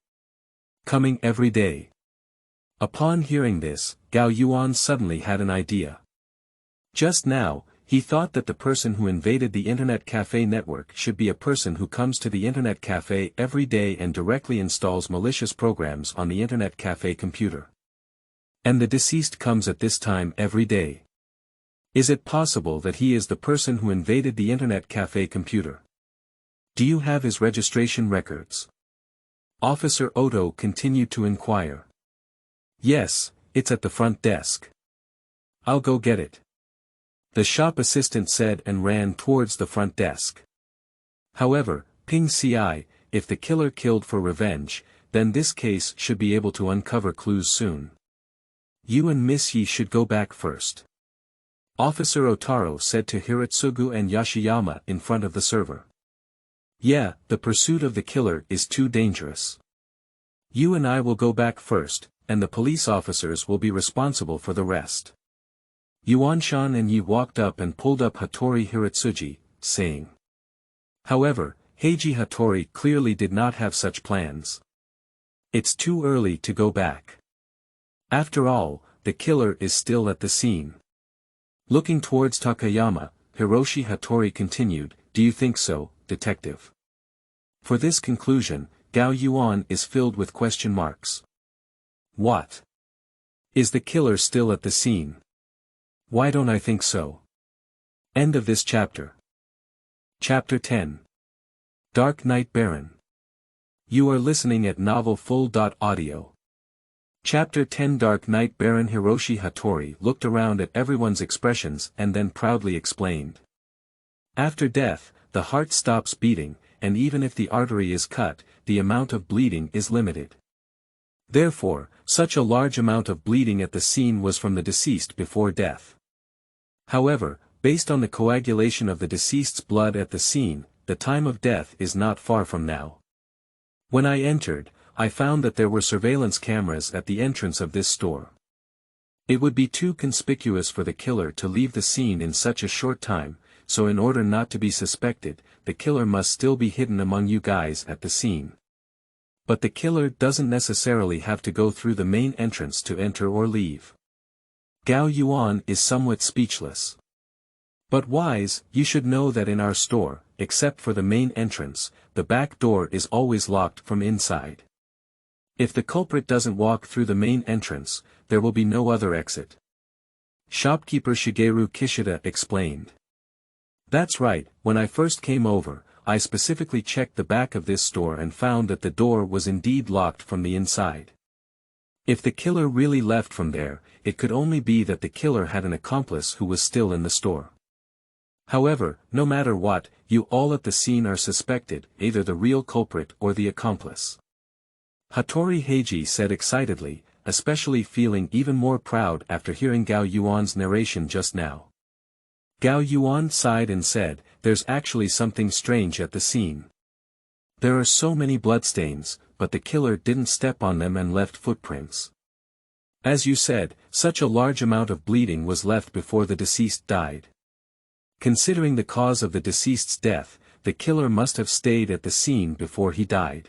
Coming every day. Upon hearing this, Gao Yuan suddenly had an idea. Just now, he thought that the person who invaded the Internet Cafe network should be a person who comes to the Internet Cafe every day and directly installs malicious programs on the Internet Cafe computer. And the deceased comes at this time every day. Is it possible that he is the person who invaded the Internet Cafe computer? Do you have his registration records? Officer Oto continued to inquire. Yes, it's at the front desk. I'll go get it. The shop assistant said and ran towards the front desk. However, Ping Ci, if the killer killed for revenge, then this case should be able to uncover clues soon. You and Miss Yi should go back first. Officer Otaro said to Hiratsugu and Yoshiyama in front of the server. Yeah, the pursuit of the killer is too dangerous. You and I will go back first, and the police officers will be responsible for the rest. Yuan-shan and Yi walked up and pulled up Hattori Hiratsuji, saying. However, Heiji Hattori clearly did not have such plans. It's too early to go back. After all, the killer is still at the scene. Looking towards Takayama, Hiroshi Hattori continued, do you think so, detective? For this conclusion, Gao Yuan is filled with question marks. What? Is the killer still at the scene? Why don't I think so? End of this chapter. Chapter 10. Dark Knight Baron. You are listening at novelfull.audio. Chapter 10 Dark Knight Baron Hiroshi Hattori looked around at everyone's expressions and then proudly explained. After death, the heart stops beating, and even if the artery is cut, the amount of bleeding is limited. Therefore, such a large amount of bleeding at the scene was from the deceased before death. However, based on the coagulation of the deceased's blood at the scene, the time of death is not far from now. When I entered, I found that there were surveillance cameras at the entrance of this store. It would be too conspicuous for the killer to leave the scene in such a short time, so in order not to be suspected, the killer must still be hidden among you guys at the scene. But the killer doesn't necessarily have to go through the main entrance to enter or leave. Gao Yuan is somewhat speechless. But wise, you should know that in our store, except for the main entrance, the back door is always locked from inside. If the culprit doesn't walk through the main entrance, there will be no other exit. Shopkeeper Shigeru Kishida explained. That's right, when I first came over, I specifically checked the back of this store and found that the door was indeed locked from the inside. If the killer really left from there, it could only be that the killer had an accomplice who was still in the store. However, no matter what, you all at the scene are suspected, either the real culprit or the accomplice. Hattori Heiji said excitedly, especially feeling even more proud after hearing Gao Yuan's narration just now. Gao Yuan sighed and said, there's actually something strange at the scene. There are so many bloodstains, but the killer didn't step on them and left footprints. As you said, such a large amount of bleeding was left before the deceased died. Considering the cause of the deceased's death, the killer must have stayed at the scene before he died.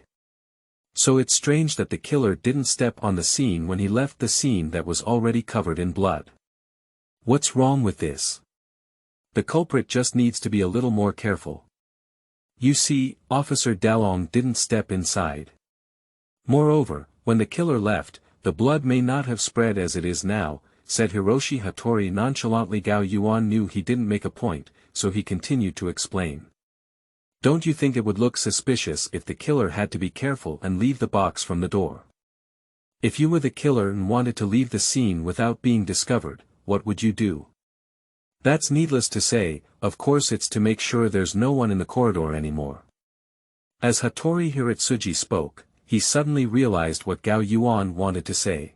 So it's strange that the killer didn't step on the scene when he left the scene that was already covered in blood. What's wrong with this? The culprit just needs to be a little more careful. You see, Officer Dalong didn't step inside. Moreover, when the killer left, the blood may not have spread as it is now, said Hiroshi Hattori nonchalantly. Gao Yuan knew he didn't make a point, so he continued to explain. Don't you think it would look suspicious if the killer had to be careful and leave the box from the door? If you were the killer and wanted to leave the scene without being discovered, what would you do? That's needless to say, of course it's to make sure there's no one in the corridor anymore. As Hattori Hiratsuji spoke, he suddenly realized what Gao Yuan wanted to say.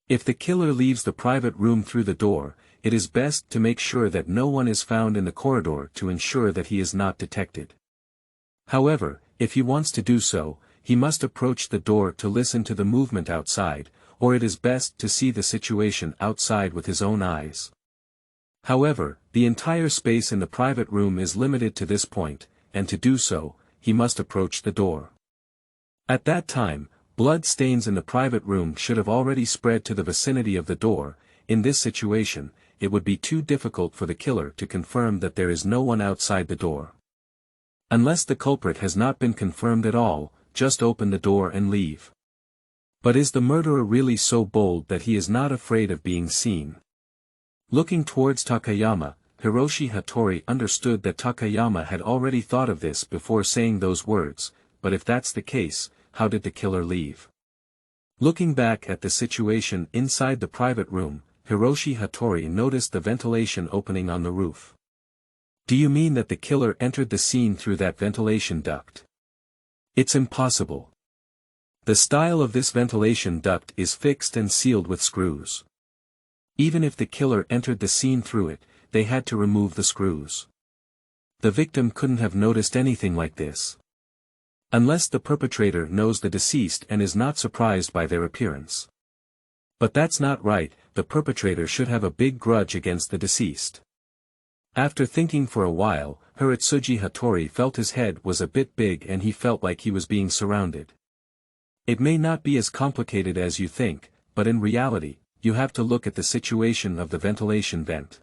If the killer leaves the private room through the door, it is best to make sure that no one is found in the corridor to ensure that he is not detected. However, if he wants to do so, he must approach the door to listen to the movement outside, or it is best to see the situation outside with his own eyes. However, the entire space in the private room is limited to this point, and to do so, he must approach the door. At that time, blood stains in the private room should have already spread to the vicinity of the door. In this situation, it would be too difficult for the killer to confirm that there is no one outside the door. Unless the culprit has not been confirmed at all, just open the door and leave. But is the murderer really so bold that he is not afraid of being seen? Looking towards Takayama, Hiroshi Hattori understood that Takayama had already thought of this before saying those words, but if that's the case, how did the killer leave? Looking back at the situation inside the private room, Hiroshi Hattori noticed the ventilation opening on the roof. Do you mean that the killer entered the scene through that ventilation duct? It's impossible. The style of this ventilation duct is fixed and sealed with screws. Even if the killer entered the scene through it, they had to remove the screws. The victim couldn't have noticed anything like this. Unless the perpetrator knows the deceased and is not surprised by their appearance. But that's not right, the perpetrator should have a big grudge against the deceased. After thinking for a while, Hiratsuji Hattori felt his head was a bit big and he felt like he was being surrounded. It may not be as complicated as you think, but in reality, you have to look at the situation of the ventilation vent.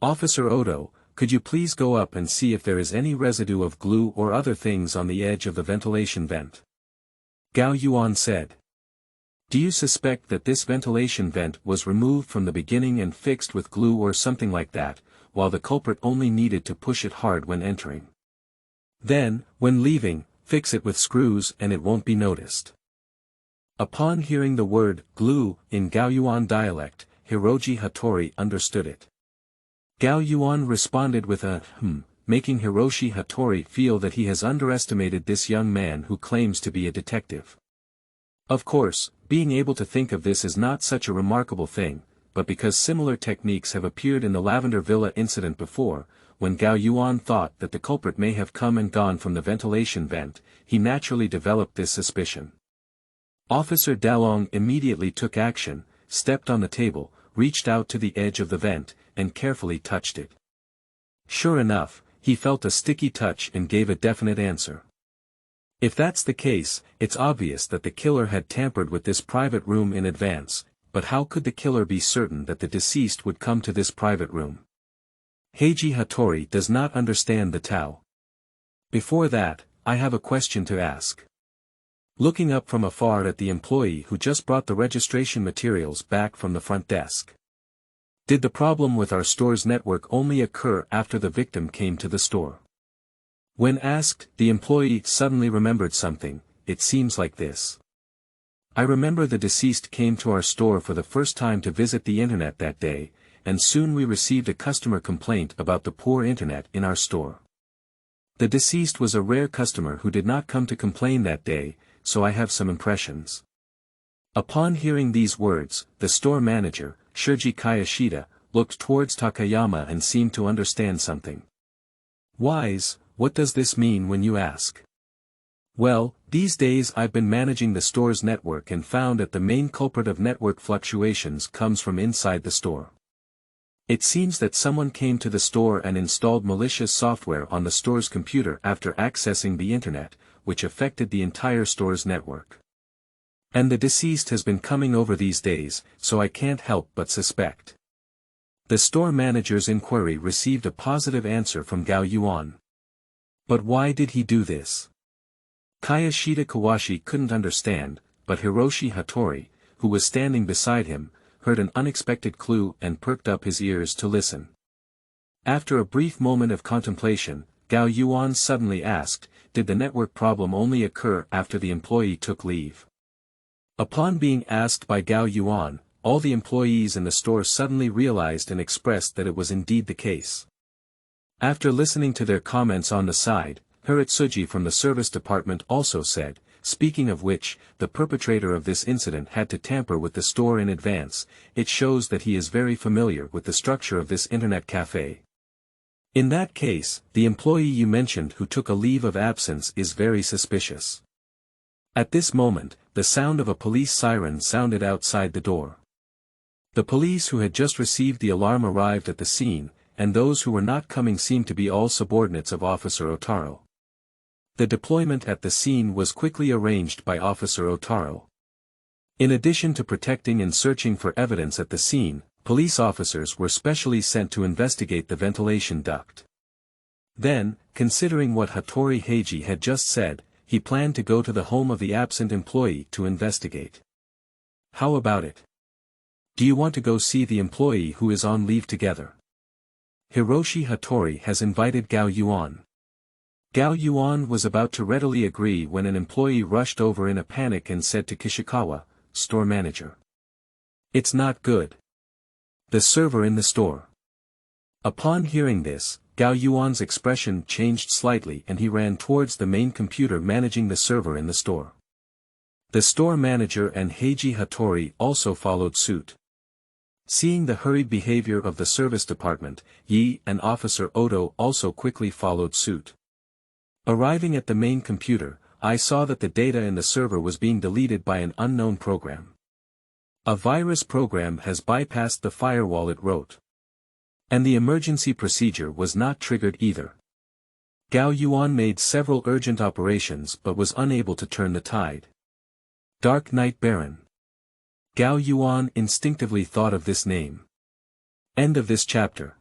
Officer Odo, could you please go up and see if there is any residue of glue or other things on the edge of the ventilation vent? Gao Yuan said. Do you suspect that this ventilation vent was removed from the beginning and fixed with glue or something like that, while the culprit only needed to push it hard when entering? Then, when leaving, fix it with screws and it won't be noticed. Upon hearing the word glue in Gao Yuan dialect, Hiroji Hattori understood it. Gao Yuan responded with a making Hiroshi Hattori feel that he has underestimated this young man who claims to be a detective. Of course, being able to think of this is not such a remarkable thing, but because similar techniques have appeared in the Lavender Villa incident before, when Gao Yuan thought that the culprit may have come and gone from the ventilation vent, he naturally developed this suspicion. Officer Dalong immediately took action, stepped on the table, reached out to the edge of the vent, and carefully touched it. Sure enough, he felt a sticky touch and gave a definite answer. If that's the case, it's obvious that the killer had tampered with this private room in advance, but how could the killer be certain that the deceased would come to this private room? Heiji Hattori does not understand the Tao. Before that, I have a question to ask. Looking up from afar at the employee who just brought the registration materials back from the front desk. Did the problem with our store's network only occur after the victim came to the store? When asked, the employee suddenly remembered something. It seems like this. I remember the deceased came to our store for the first time to visit the internet that day, and soon we received a customer complaint about the poor internet in our store. The deceased was a rare customer who did not come to complain that day, so I have some impressions. Upon hearing these words, the store manager, Shirji Kayashida, looked towards Takayama and seemed to understand something. Wise, what does this mean when you ask? Well, these days I've been managing the store's network and found that the main culprit of network fluctuations comes from inside the store. It seems that someone came to the store and installed malicious software on the store's computer after accessing the internet, which affected the entire store's network. And the deceased has been coming over these days, so I can't help but suspect. The store manager's inquiry received a positive answer from Gao Yuan. But why did he do this? Kayashita Kawashi couldn't understand, but Hiroshi Hattori, who was standing beside him, heard an unexpected clue and perked up his ears to listen. After a brief moment of contemplation, Gao Yuan suddenly asked, did the network problem only occur after the employee took leave? Upon being asked by Gao Yuan, all the employees in the store suddenly realized and expressed that it was indeed the case. After listening to their comments on the side, Hiratsuji from the service department also said, speaking of which, the perpetrator of this incident had to tamper with the store in advance. It shows that he is very familiar with the structure of this internet cafe. In that case, the employee you mentioned who took a leave of absence is very suspicious. At this moment, the sound of a police siren sounded outside the door. The police who had just received the alarm arrived at the scene, and those who were not coming seemed to be all subordinates of Officer Otaro. The deployment at the scene was quickly arranged by Officer Otaro. In addition to protecting and searching for evidence at the scene, police officers were specially sent to investigate the ventilation duct. Then, considering what Hattori Heiji had just said, he planned to go to the home of the absent employee to investigate. How about it? Do you want to go see the employee who is on leave together? Hiroshi Hattori has invited Gao Yuan. Gao Yuan was about to readily agree when an employee rushed over in a panic and said to Kishikawa, store manager. It's not good. The server in the store. Upon hearing this, Gao Yuan's expression changed slightly and he ran towards the main computer managing the server in the store. The store manager and Heiji Hattori also followed suit. Seeing the hurried behavior of the service department, Yi and Officer Odo also quickly followed suit. Arriving at the main computer, I saw that the data in the server was being deleted by an unknown program. A virus program has bypassed the firewall, it wrote. And the emergency procedure was not triggered either. Gao Yuan made several urgent operations but was unable to turn the tide. Dark Knight Baron. Gao Yuan instinctively thought of this name. End of this chapter.